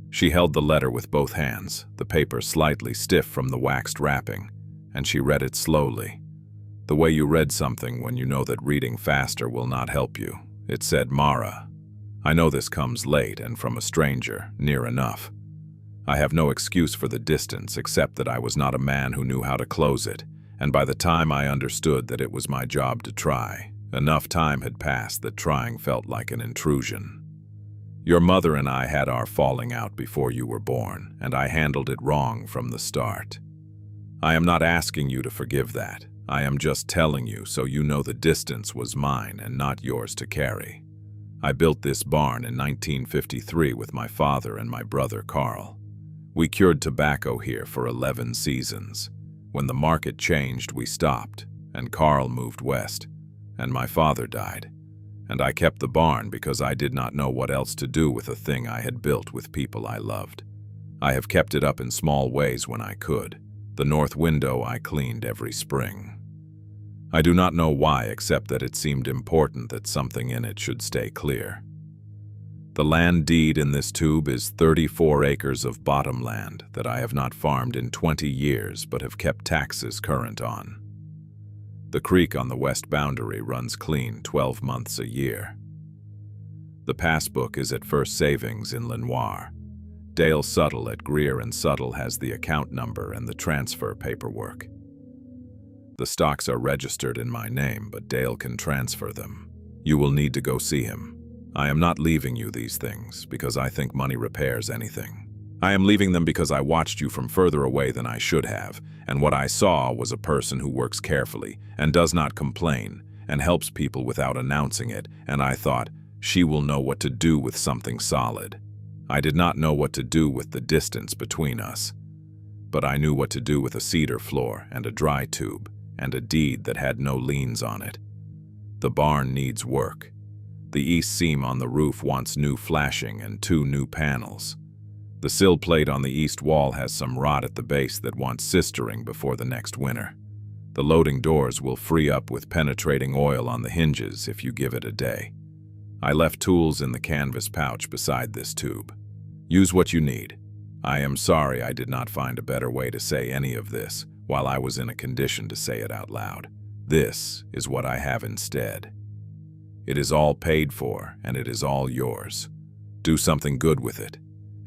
She held the letter with both hands, the paper slightly stiff from the waxed wrapping, and she read it slowly. The way you read something when you know that reading faster will not help you. It said, "Mara, I know this comes late and from a stranger, near enough. I have no excuse for the distance except that I was not a man who knew how to close it, and by the time I understood that it was my job to try, enough time had passed that trying felt like an intrusion. Your mother and I had our falling out before you were born, and I handled it wrong from the start. I am not asking you to forgive that. I am just telling you so you know the distance was mine and not yours to carry. I built this barn in 1953 with my father and my brother Carl. We cured tobacco here for 11 seasons. When the market changed, we stopped, and Carl moved west, and my father died. And I kept the barn because I did not know what else to do with a thing I had built with people I loved. I have kept it up in small ways when I could. The north window I cleaned every spring. I do not know why, except that it seemed important that something in it should stay clear. The land deed in this tube is 34 acres of bottomland that I have not farmed in 20 years but have kept taxes current on. The creek on the west boundary runs clean 12 months a year. The passbook is at First Savings in Lenoir. Dale Suttle at Greer & Suttle has the account number and the transfer paperwork. The stocks are registered in my name, but Dale can transfer them. You will need to go see him. I am not leaving you these things because I think money repairs anything. I am leaving them because I watched you from further away than I should have, and what I saw was a person who works carefully and does not complain and helps people without announcing it, and I thought, she will know what to do with something solid. I did not know what to do with the distance between us, but I knew what to do with a cedar floor and a dry tube and a deed that had no liens on it. The barn needs work. The east seam on the roof wants new flashing and 2 new panels. The sill plate on the east wall has some rot at the base that wants sistering before the next winter. The loading doors will free up with penetrating oil on the hinges if you give it a day. I left tools in the canvas pouch beside this tube. Use what you need. I am sorry I did not find a better way to say any of this while I was in a condition to say it out loud. This is what I have instead. It is all paid for, and it is all yours. Do something good with it.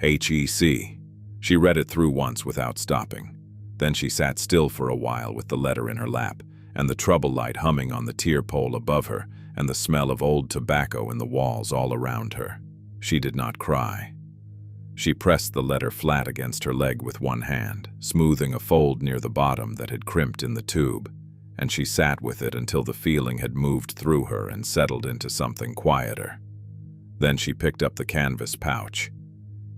HEC. She read it through once without stopping. Then she sat still for a while with the letter in her lap, and the trouble light humming on the tier pole above her, and the smell of old tobacco in the walls all around her. She did not cry. She pressed the letter flat against her leg with one hand, smoothing a fold near the bottom that had crimped in the tube, and she sat with it until the feeling had moved through her and settled into something quieter. Then she picked up the canvas pouch.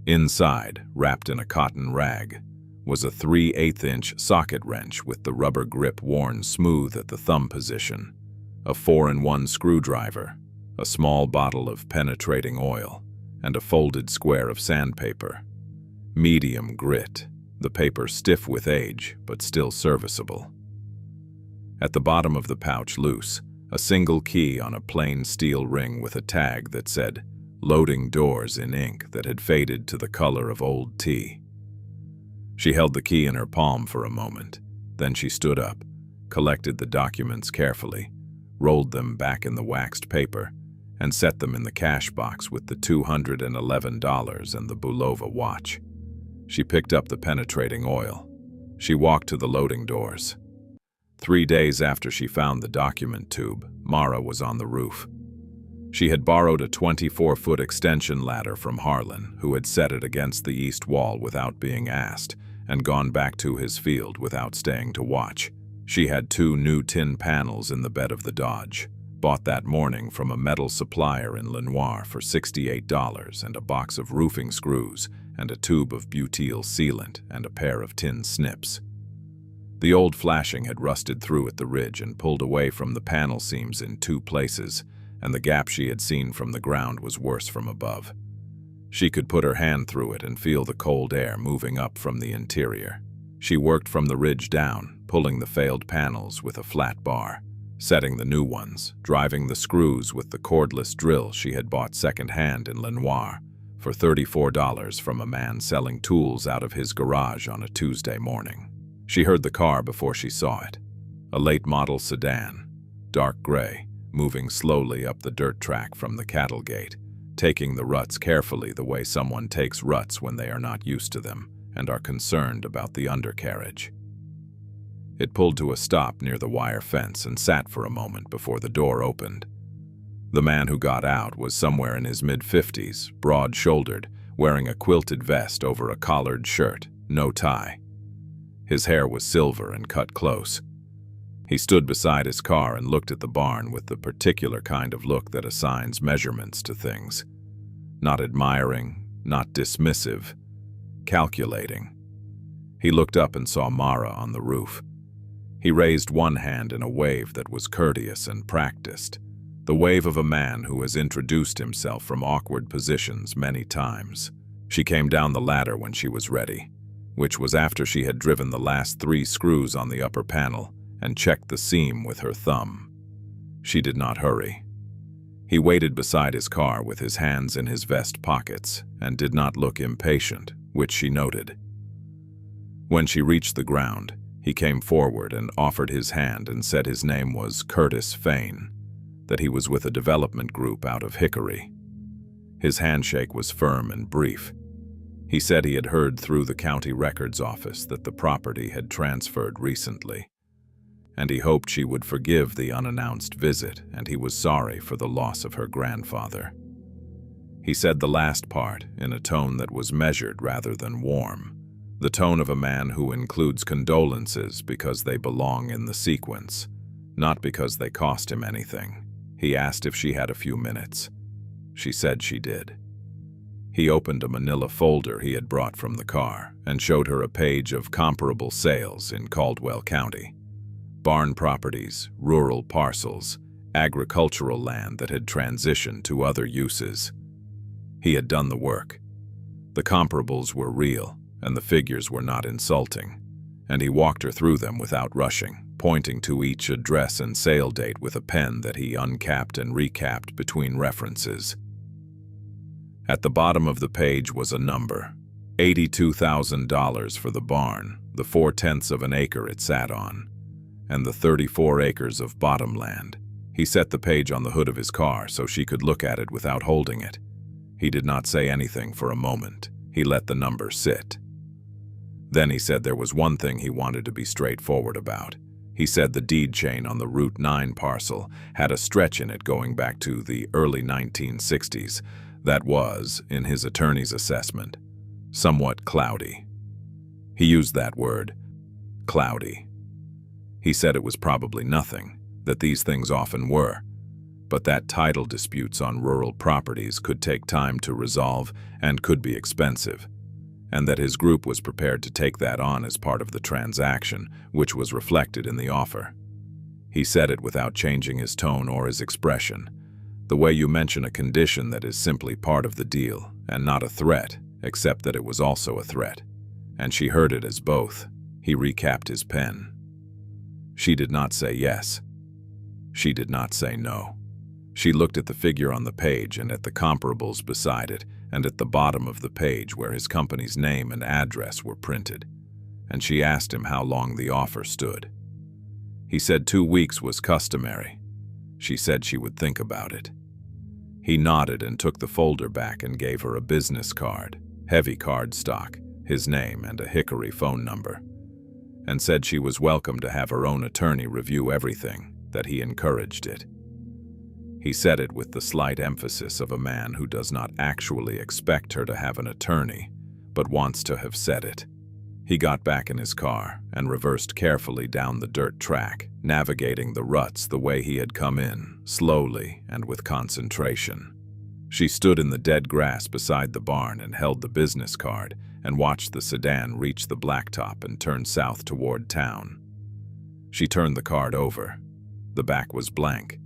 Inside, wrapped in a cotton rag, was a 3/8-inch socket wrench with the rubber grip worn smooth at the thumb position, a 4-in-1 screwdriver, a small bottle of penetrating oil, and a folded square of sandpaper. Medium grit, the paper stiff with age, but still serviceable. At the bottom of the pouch, loose, a single key on a plain steel ring with a tag that said, "Loading doors" in ink that had faded to the color of old tea. She held the key in her palm for a moment. Then she stood up, collected the documents carefully, rolled them back in the waxed paper, and set them in the cash box with the $211 and the Bulova watch. She picked up the penetrating oil. She walked to the loading doors. 3 days after she found the document tube, Mara was on the roof. She had borrowed a 24-foot extension ladder from Harlan, who had set it against the east wall without being asked, and gone back to his field without staying to watch. She had 2 new tin panels in the bed of the Dodge, bought that morning from a metal supplier in Lenoir for $68, and a box of roofing screws, and a tube of butyl sealant, and a pair of tin snips. The old flashing had rusted through at the ridge and pulled away from the panel seams in 2 places, and the gap she had seen from the ground was worse from above. She could put her hand through it and feel the cold air moving up from the interior. She worked from the ridge down, pulling the failed panels with a flat bar, setting the new ones, driving the screws with the cordless drill she had bought second-hand in Lenoir for $34 from a man selling tools out of his garage on a Tuesday morning. She heard the car before she saw it. A late-model sedan, dark gray, moving slowly up the dirt track from the cattle gate, taking the ruts carefully the way someone takes ruts when they are not used to them and are concerned about the undercarriage. It pulled to a stop near the wire fence and sat for a moment before the door opened. The man who got out was somewhere in his mid-50s, broad-shouldered, wearing a quilted vest over a collared shirt, no tie. His hair was silver and cut close. He stood beside his car and looked at the barn with the particular kind of look that assigns measurements to things. Not admiring, not dismissive, calculating. He looked up and saw Mara on the roof. He raised one hand in a wave that was courteous and practiced, the wave of a man who has introduced himself from awkward positions many times. She came down the ladder when she was ready, which was after she had driven the last 3 screws on the upper panel and checked the seam with her thumb. She did not hurry. He waited beside his car with his hands in his vest pockets and did not look impatient, which she noted. When she reached the ground, he came forward and offered his hand and said his name was Curtis Fain, that he was with a development group out of Hickory. His handshake was firm and brief. He said he had heard through the county records office that the property had transferred recently, and he hoped she would forgive the unannounced visit, and he was sorry for the loss of her grandfather. He said the last part in a tone that was measured rather than warm, the tone of a man who includes condolences because they belong in the sequence, not because they cost him anything. He asked if she had a few minutes. She said she did. He opened a manila folder he had brought from the car and showed her a page of comparable sales in Caldwell County. Barn properties, rural parcels, agricultural land that had transitioned to other uses. He had done the work. The comparables were real, and the figures were not insulting, and he walked her through them without rushing, pointing to each address and sale date with a pen that he uncapped and recapped between references. At the bottom of the page was a number, $82,000 for the barn, the 4/10 of an acre it sat on, and the 34 acres of bottomland. He set the page on the hood of his car so she could look at it without holding it. He did not say anything for a moment. He let the number sit. Then he said there was one thing he wanted to be straightforward about. He said the deed chain on the Route 9 parcel had a stretch in it going back to the early 1960s that was, in his attorney's assessment, somewhat cloudy. He used that word, cloudy. He said it was probably nothing, that these things often were, but that title disputes on rural properties could take time to resolve and could be expensive, and that his group was prepared to take that on as part of the transaction, which was reflected in the offer. He said it without changing his tone or his expression, the way you mention a condition that is simply part of the deal and not a threat, except that it was also a threat, and she heard it as both. He recapped his pen. She did not say yes. She did not say no. She looked at the figure on the page and at the comparables beside it and at the bottom of the page where his company's name and address were printed, and she asked him how long the offer stood. He said 2 weeks was customary. She said she would think about it. He nodded and took the folder back and gave her a business card, heavy card stock, his name and a Hickory phone number. and said she was welcome to have her own attorney review everything, that he encouraged it. He said it with the slight emphasis of a man who does not actually expect her to have an attorney, but wants to have said it. He got back in his car and reversed carefully down the dirt track, navigating the ruts the way he had come in, slowly and with concentration. She stood in the dead grass beside the barn and held the business card and watched the sedan reach the blacktop and turn south toward town. She turned the card over. The back was blank.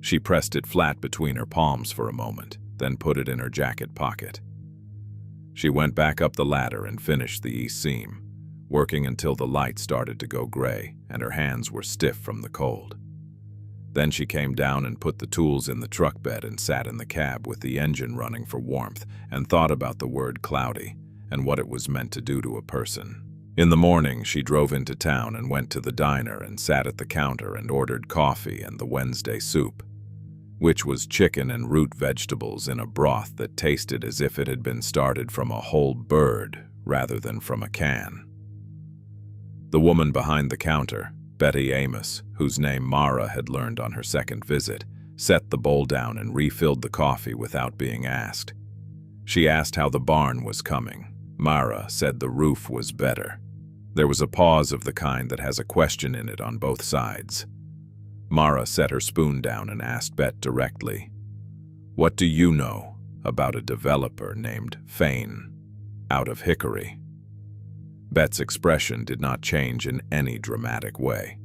She pressed it flat between her palms for a moment, then put it in her jacket pocket. She went back up the ladder and finished the east seam, working until the light started to go gray and her hands were stiff from the cold. Then she came down and put the tools in the truck bed and sat in the cab with the engine running for warmth and thought about the word cloudy and what it was meant to do to a person. In the morning, she drove into town and went to the diner and sat at the counter and ordered coffee and the Wednesday soup, which was chicken and root vegetables in a broth that tasted as if it had been started from a whole bird rather than from a can. The woman behind the counter, Betty Amos, whose name Mara had learned on her second visit, set the bowl down and refilled the coffee without being asked. She asked how the barn was coming. Mara said the roof was better. There was a pause of the kind that has a question in it on both sides. Mara set her spoon down and asked Bet directly, "What do you know about a developer named Fane out of Hickory?" Bet's expression did not change in any dramatic way.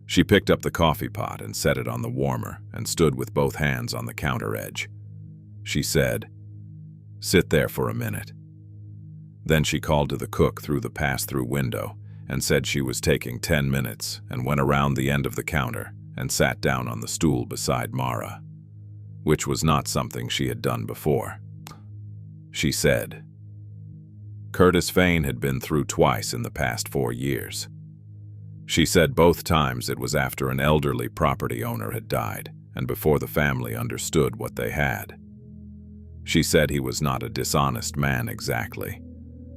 She picked up the coffee pot and set it on the warmer and stood with both hands on the counter edge. She said, "Sit there for a minute." Then she called to the cook through the pass-through window and said she was taking 10 minutes and went around the end of the counter and sat down on the stool beside Mara, which was not something she had done before. She said, Curtis Fane had been through twice in the past 4 years. She said both times it was after an elderly property owner had died and before the family understood what they had. She said he was not a dishonest man exactly,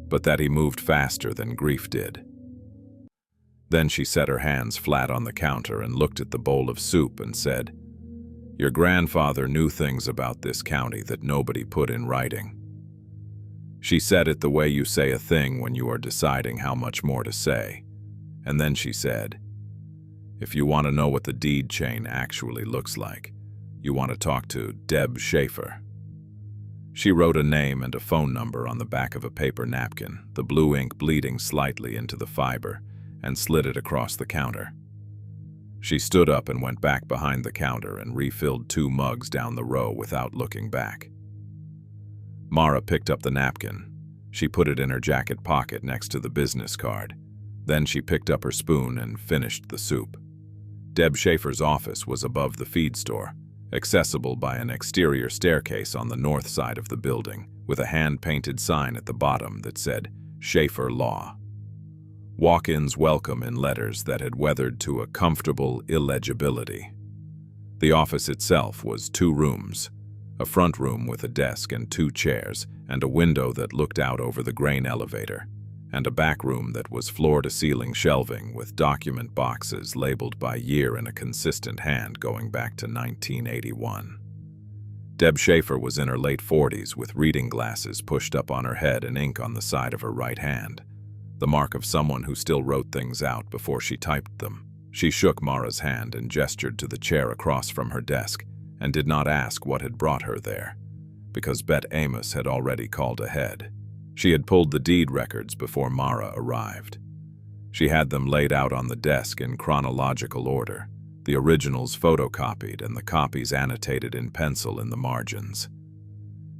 but that he moved faster than grief did. Then she set her hands flat on the counter and looked at the bowl of soup and said, "Your grandfather knew things about this county that nobody put in writing." She said it the way you say a thing when you are deciding how much more to say. And then she said, "If you want to know what the deed chain actually looks like, you want to talk to Deb Schaefer." She wrote a name and a phone number on the back of a paper napkin, the blue ink bleeding slightly into the fiber, and slid it across the counter. She stood up and went back behind the counter and refilled 2 mugs down the row without looking back. Mara picked up the napkin. She put it in her jacket pocket next to the business card. Then she picked up her spoon and finished the soup. Deb Schaefer's office was above the feed store, accessible by an exterior staircase on the north side of the building, with a hand-painted sign at the bottom that said, Schaefer Law. Walk-ins welcome in letters that had weathered to a comfortable illegibility. The office itself was 2 rooms, a front room with a desk and 2 chairs, and a window that looked out over the grain elevator, and a back room that was floor-to-ceiling shelving with document boxes labeled by year in a consistent hand going back to 1981. Deb Schaefer was in her late 40s with reading glasses pushed up on her head and ink on the side of her right hand, the mark of someone who still wrote things out before she typed them. She shook Mara's hand and gestured to the chair across from her desk and did not ask what had brought her there, because Bet Amos had already called ahead. She had pulled the deed records before Mara arrived. She had them laid out on the desk in chronological order, the originals photocopied and the copies annotated in pencil in the margins.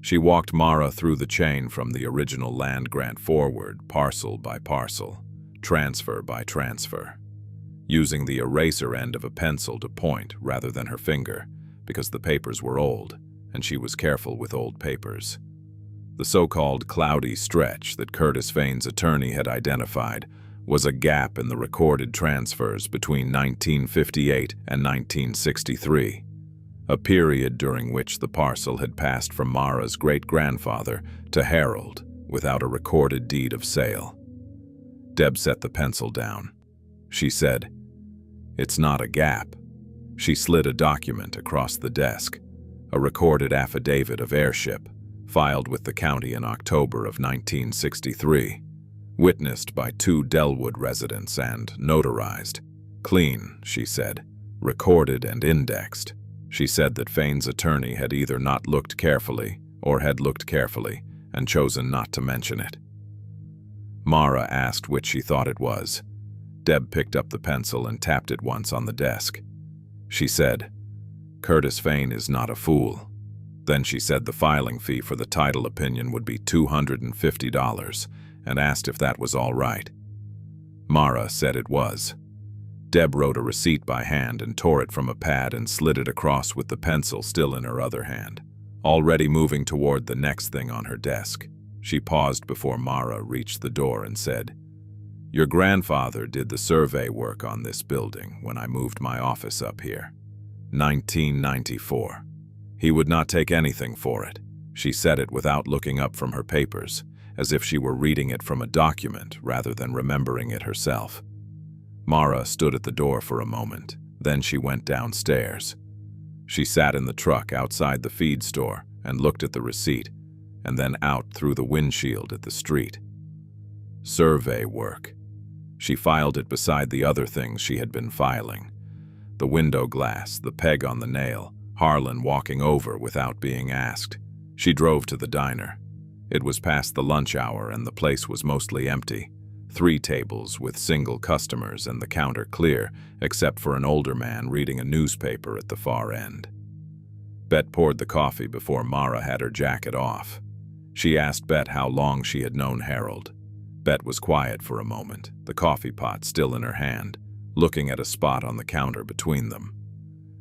She walked Mara through the chain from the original land grant forward, parcel by parcel, transfer by transfer, using the eraser end of a pencil to point rather than her finger, because the papers were old, and she was careful with old papers. The so-called cloudy stretch that Curtis Fane's attorney had identified was a gap in the recorded transfers between 1958 and 1963, a period during which the parcel had passed from Mara's great-grandfather to Harold without a recorded deed of sale. Deb set the pencil down. She said, "It's not a gap." She slid a document across the desk, a recorded affidavit of heirship, filed with the county in October of 1963, witnessed by 2 Delwood residents and notarized. "Clean," she said, "recorded and indexed." She said that Fain's attorney had either not looked carefully or had looked carefully and chosen not to mention it. Mara asked which she thought it was. Deb picked up the pencil and tapped it once on the desk. She said, "Curtis Fain is not a fool." Then she said the filing fee for the title opinion would be $250 and asked if that was all right. Mara said it was. Deb wrote a receipt by hand and tore it from a pad and slid it across with the pencil still in her other hand, already moving toward the next thing on her desk. She paused before Mara reached the door and said, "Your grandfather did the survey work on this building when I moved my office up here. 1994. He would not take anything for it." She said it without looking up from her papers, as if she were reading it from a document rather than remembering it herself. Mara stood at the door for a moment, then she went downstairs. She sat in the truck outside the feed store and looked at the receipt, and then out through the windshield at the street. Survey work. She filed it beside the other things she had been filing. The window glass, the peg on the nail, Harlan walking over without being asked. She drove to the diner. It was past the lunch hour and the place was mostly empty. 3 tables with single customers and the counter clear, except for an older man reading a newspaper at the far end. Bet poured the coffee before Mara had her jacket off. She asked Bet how long she had known Harold. Bet was quiet for a moment, the coffee pot still in her hand, looking at a spot on the counter between them.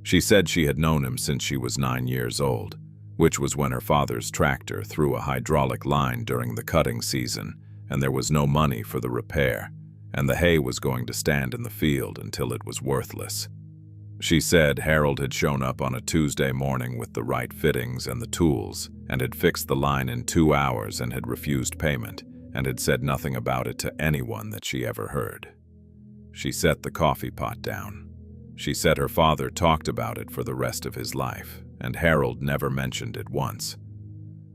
She said she had known him since she was 9 years old, which was when her father's tractor threw a hydraulic line during the cutting season, and there was no money for the repair, and the hay was going to stand in the field until it was worthless. She said Harold had shown up on a Tuesday morning with the right fittings and the tools, and had fixed the line in 2 hours and had refused payment, and had said nothing about it to anyone that she ever heard. She set the coffee pot down. She said her father talked about it for the rest of his life, and Harold never mentioned it once.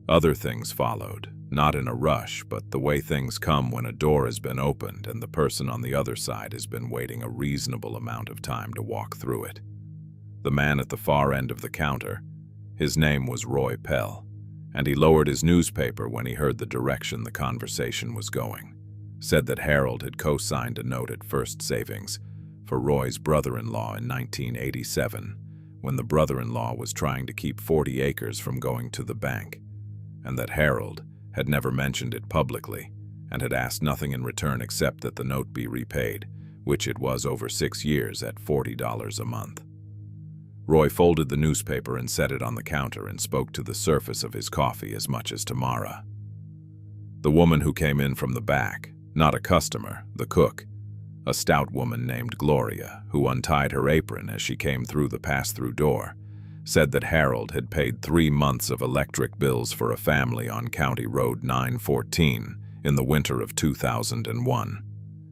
Other things followed, not in a rush, but the way things come when a door has been opened and the person on the other side has been waiting a reasonable amount of time to walk through it. The man at the far end of the counter, his name was Roy Pell, and he lowered his newspaper when he heard the direction the conversation was going. Said that Harold had co-signed a note at First Savings for Roy's brother-in-law in 1987, when the brother-in-law was trying to keep 40 acres from going to the bank, and that Harold had never mentioned it publicly and had asked nothing in return except that the note be repaid, which it was over 6 years at $40 a month. Roy folded the newspaper and set it on the counter and spoke to the surface of his coffee as much as to Mara. The woman who came in from the back, not a customer, the cook, a stout woman named Gloria, who untied her apron as she came through the pass-through door, said that Harold had paid 3 months of electric bills for a family on County Road 914 in the winter of 2001,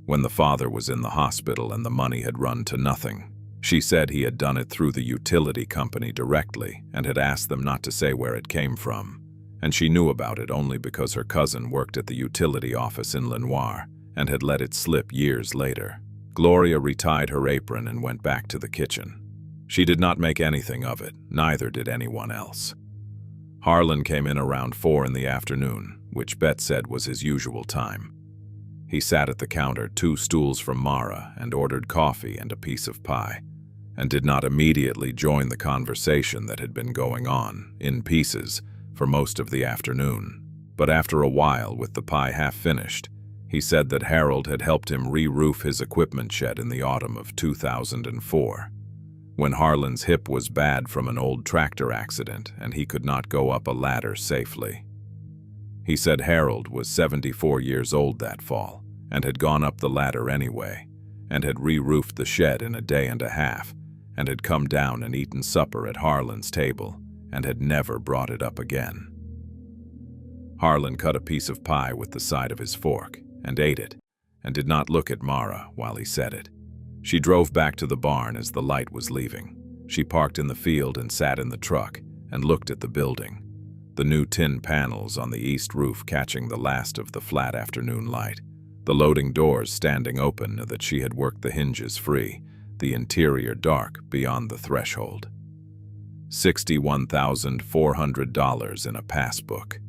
when the father was in the hospital and the money had run to nothing. She said he had done it through the utility company directly and had asked them not to say where it came from, and she knew about it only because her cousin worked at the utility office in Lenoir and had let it slip years later. Gloria retied her apron and went back to the kitchen. She did not make anything of it, neither did anyone else. Harlan came in around 4 in the afternoon, which Bet said was his usual time. He sat at the counter 2 stools from Mara and ordered coffee and a piece of pie, and did not immediately join the conversation that had been going on, in pieces, for most of the afternoon. But after a while, with the pie half finished, he said that Harold had helped him re-roof his equipment shed in the autumn of 2004. When Harlan's hip was bad from an old tractor accident and he could not go up a ladder safely. He said Harold was 74 years old that fall and had gone up the ladder anyway, and had re-roofed the shed in a day and a half, and had come down and eaten supper at Harlan's table, and had never brought it up again. Harlan cut a piece of pie with the side of his fork and ate it, and did not look at Mara while he said it. She drove back to the barn as the light was leaving. She parked in the field and sat in the truck and looked at the building, the new tin panels on the east roof catching the last of the flat afternoon light, the loading doors standing open now that she had worked the hinges free, the interior dark beyond the threshold. $61,400 in a passbook.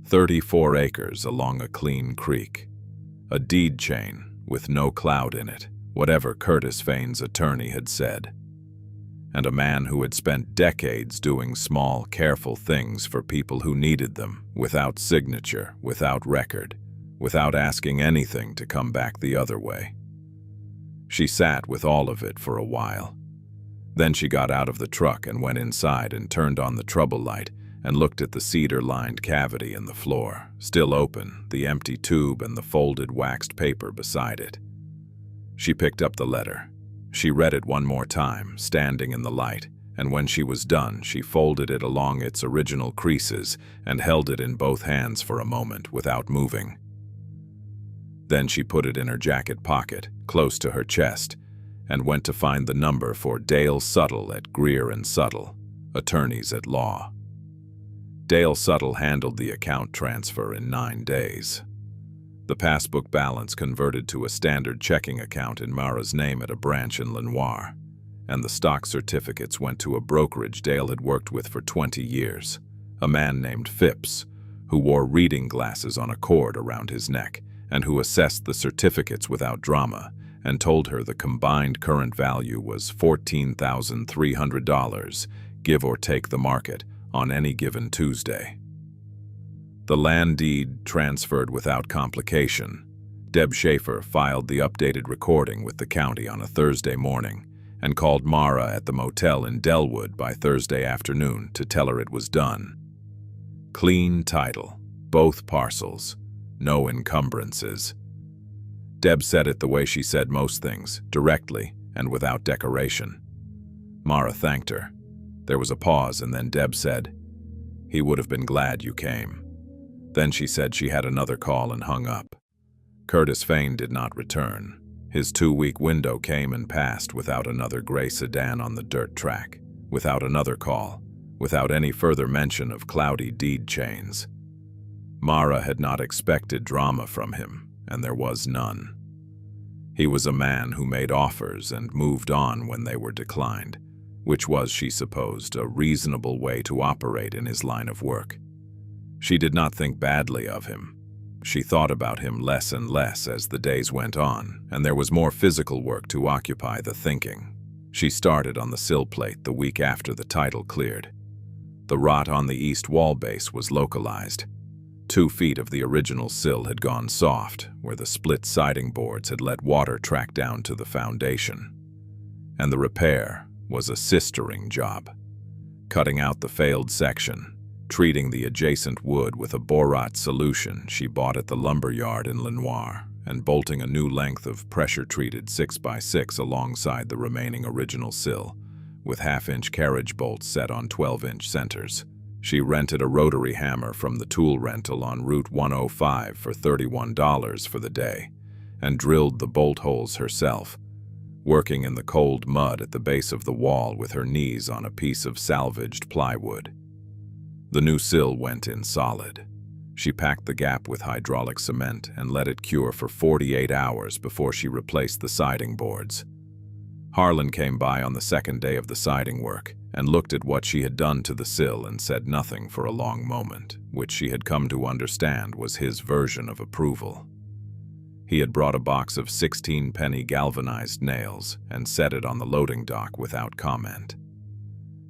34 acres along a clean creek. A deed chain with no cloud in it, whatever Curtis Fain's attorney had said. And a man who had spent decades doing small, careful things for people who needed them, without signature, without record, without asking anything to come back the other way. She sat with all of it for a while. Then she got out of the truck and went inside and turned on the trouble light and looked at the cedar-lined cavity in the floor, still open, the empty tube and the folded waxed paper beside it. She picked up the letter. She read it one more time, standing in the light, and when she was done, she folded it along its original creases and held it in both hands for a moment without moving. Then she put it in her jacket pocket, close to her chest, and went to find the number for Dale Suttle at Greer & Suttle, attorneys at law. Dale Suttle handled the account transfer in 9 days. The passbook balance converted to a standard checking account in Mara's name at a branch in Lenoir, and the stock certificates went to a brokerage Dale had worked with for 20 years, a man named Phipps, who wore reading glasses on a cord around his neck and who assessed the certificates without drama and told her the combined current value was $14,300, give or take the market, on any given Tuesday. The land deed transferred without complication. Deb Schaefer filed the updated recording with the county on a Thursday morning and called Mara at the motel in Delwood by Thursday afternoon to tell her it was done. Clean title, both parcels, no encumbrances. Deb said it the way she said most things, directly and without decoration. Mara thanked her. There was a pause, and then Deb said, "He would have been glad you came." Then she said she had another call and hung up. Curtis Fain did not return. His 2-week window came and passed without another gray sedan on the dirt track, without another call, without any further mention of cloudy deed chains. Mara had not expected drama from him, and there was none. He was a man who made offers and moved on when they were declined, which was, she supposed, a reasonable way to operate in his line of work. She did not think badly of him. She thought about him less and less as the days went on, and there was more physical work to occupy the thinking. She started on the sill plate the week after the title cleared. The rot on the east wall base was localized. 2 feet of the original sill had gone soft, where the split siding boards had let water track down to the foundation. And the repair was a sistering job. Cutting out the failed section, treating the adjacent wood with a borat solution she bought at the lumber yard in Lenoir, and bolting a new length of pressure-treated 6x6 alongside the remaining original sill, with half-inch carriage bolts set on 12-inch centers. She rented a rotary hammer from the tool rental on Route 105 for $31 for the day, and drilled the bolt holes herself, working in the cold mud at the base of the wall with her knees on a piece of salvaged plywood. The new sill went in solid. She packed the gap with hydraulic cement and let it cure for 48 hours before she replaced the siding boards. Harlan came by on the second day of the siding work and looked at what she had done to the sill and said nothing for a long moment, which she had come to understand was his version of approval. He had brought a box of 16-penny galvanized nails and set it on the loading dock without comment.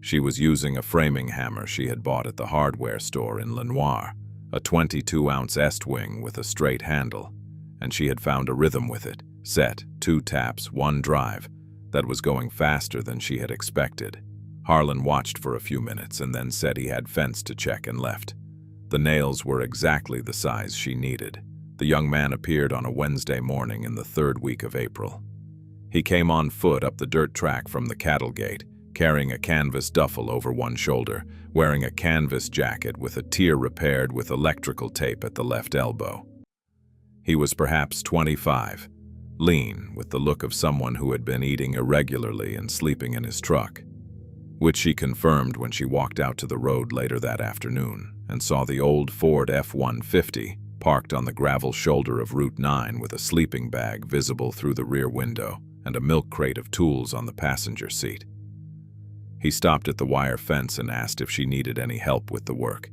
She was using a framing hammer she had bought at the hardware store in Lenoir, a 22-ounce Estwing with a straight handle, and she had found a rhythm with it, set, 2 taps, 1 drive, that was going faster than she had expected. Harlan watched for a few minutes and then said he had fence to check and left. The nails were exactly the size she needed. The young man appeared on a Wednesday morning in the 3rd week of April. He came on foot up the dirt track from the cattle gate, carrying a canvas duffel over one shoulder, wearing a canvas jacket with a tier repaired with electrical tape at the left elbow. He was perhaps 25, lean, with the look of someone who had been eating irregularly and sleeping in his truck, which she confirmed when she walked out to the road later that afternoon and saw the old Ford F-150 parked on the gravel shoulder of Route 9 with a sleeping bag visible through the rear window and a milk crate of tools on the passenger seat. He stopped at the wire fence and asked if she needed any help with the work.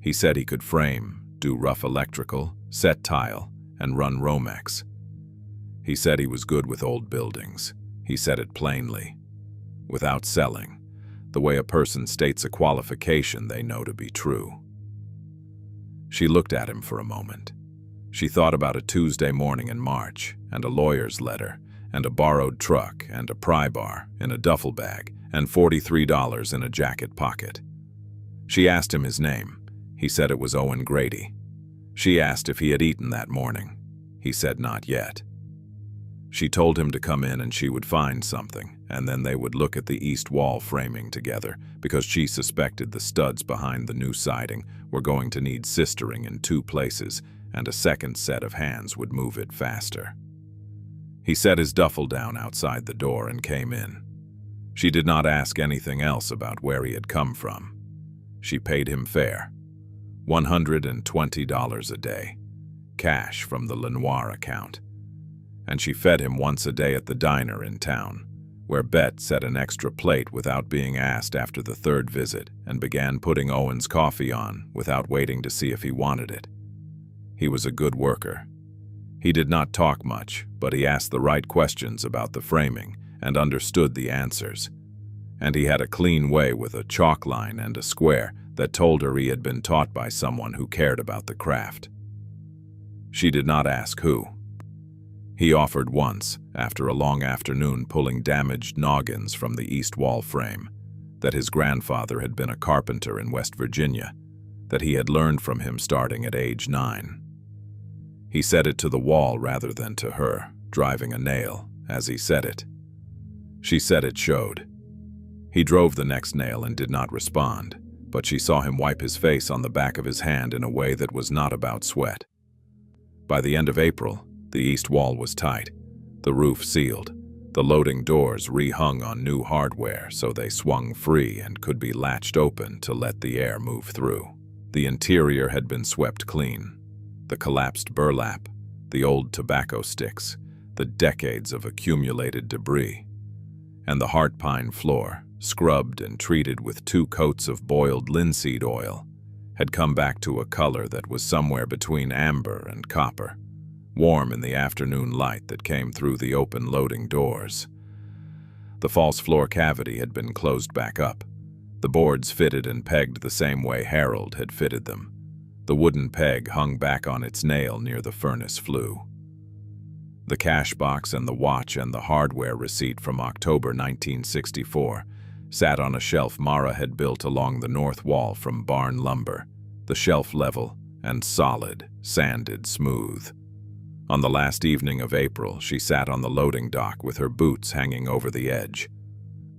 He said he could frame, do rough electrical, set tile, and run Romex. He said he was good with old buildings. He said it plainly, without selling, the way a person states a qualification they know to be true. She looked at him for a moment. She thought about a Tuesday morning in March, and a lawyer's letter, and a borrowed truck, and a pry bar in a duffel bag, and $43 in a jacket pocket. She asked him his name. He said it was Owen Grady. She asked if he had eaten that morning. He said not yet. She told him to come in and she would find something, and then they would look at the east wall framing together, because she suspected the studs behind the new siding were going to need sistering in 2 places, and a second set of hands would move it faster. He set his duffel down outside the door and came in. She did not ask anything else about where he had come from. She paid him fair, $120 a day, cash from the Lenoir account. And she fed him once a day at the diner in town, where Bet set an extra plate without being asked after the 3rd visit and began putting Owen's coffee on without waiting to see if he wanted it. He was a good worker. He did not talk much, but he asked the right questions about the framing and understood the answers. And he had a clean way with a chalk line and a square that told her he had been taught by someone who cared about the craft. She did not ask who. He offered once, after a long afternoon pulling damaged noggins from the east wall frame, that his grandfather had been a carpenter in West Virginia, that he had learned from him starting at age 9. He said it to the wall rather than to her, driving a nail, as he said it. She said it showed. He drove the next nail and did not respond, but she saw him wipe his face on the back of his hand in a way that was not about sweat. By the end of April, the east wall was tight, the roof sealed, the loading doors rehung on new hardware so they swung free and could be latched open to let the air move through. The interior had been swept clean. The collapsed burlap, the old tobacco sticks, the decades of accumulated debris, and the heart pine floor, scrubbed and treated with 2 coats of boiled linseed oil, had come back to a color that was somewhere between amber and copper, warm in the afternoon light that came through the open loading doors. The false floor cavity had been closed back up, the boards fitted and pegged the same way Harold had fitted them. The wooden peg hung back on its nail near the furnace flue. The cash box and the watch and the hardware receipt from October 1964 sat on a shelf Mara had built along the north wall from barn lumber, the shelf level and solid, sanded smooth. On the last evening of April, she sat on the loading dock with her boots hanging over the edge.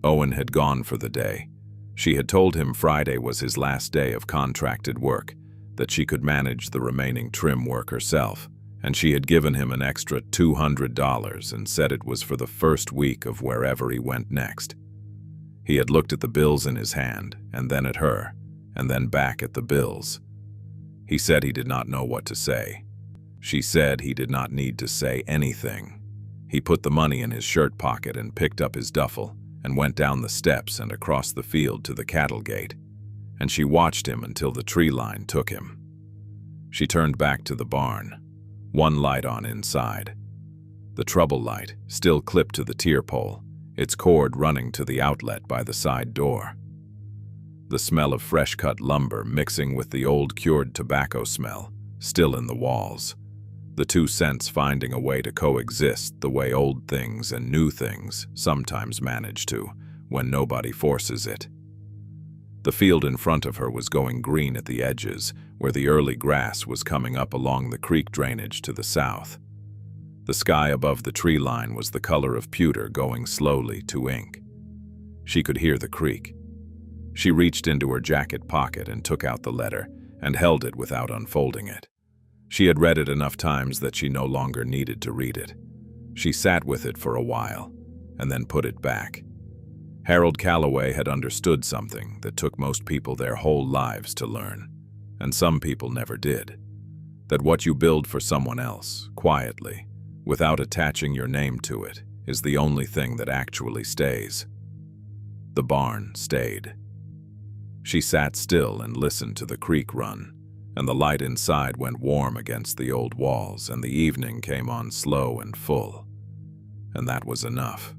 Owen had gone for the day. She had told him Friday was his last day of contracted work, that she could manage the remaining trim work herself, and she had given him an extra $200 and said it was for the first week of wherever he went next. He had looked at the bills in his hand, and then at her, and then back at the bills. He said he did not know what to say. She said he did not need to say anything. He put the money in his shirt pocket and picked up his duffel and went down the steps and across the field to the cattle gate, and she watched him until the tree line took him. She turned back to the barn, one light on inside. The trouble light, still clipped to the tier pole, its cord running to the outlet by the side door. The smell of fresh-cut lumber mixing with the old cured tobacco smell, still in the walls. The 2 scents finding a way to coexist the way old things and new things sometimes manage to, when nobody forces it. The field in front of her was going green at the edges, where the early grass was coming up along the creek drainage to the south. The sky above the tree line was the color of pewter going slowly to ink. She could hear the creak. She reached into her jacket pocket and took out the letter and held it without unfolding it. She had read it enough times that she no longer needed to read it. She sat with it for a while, and then put it back. Harold Calloway had understood something that took most people their whole lives to learn, and some people never did. That what you build for someone else, quietly, without attaching your name to it, is the only thing that actually stays. The barn stayed. She sat still and listened to the creek run, and the light inside went warm against the old walls, and the evening came on slow and full. And that was enough.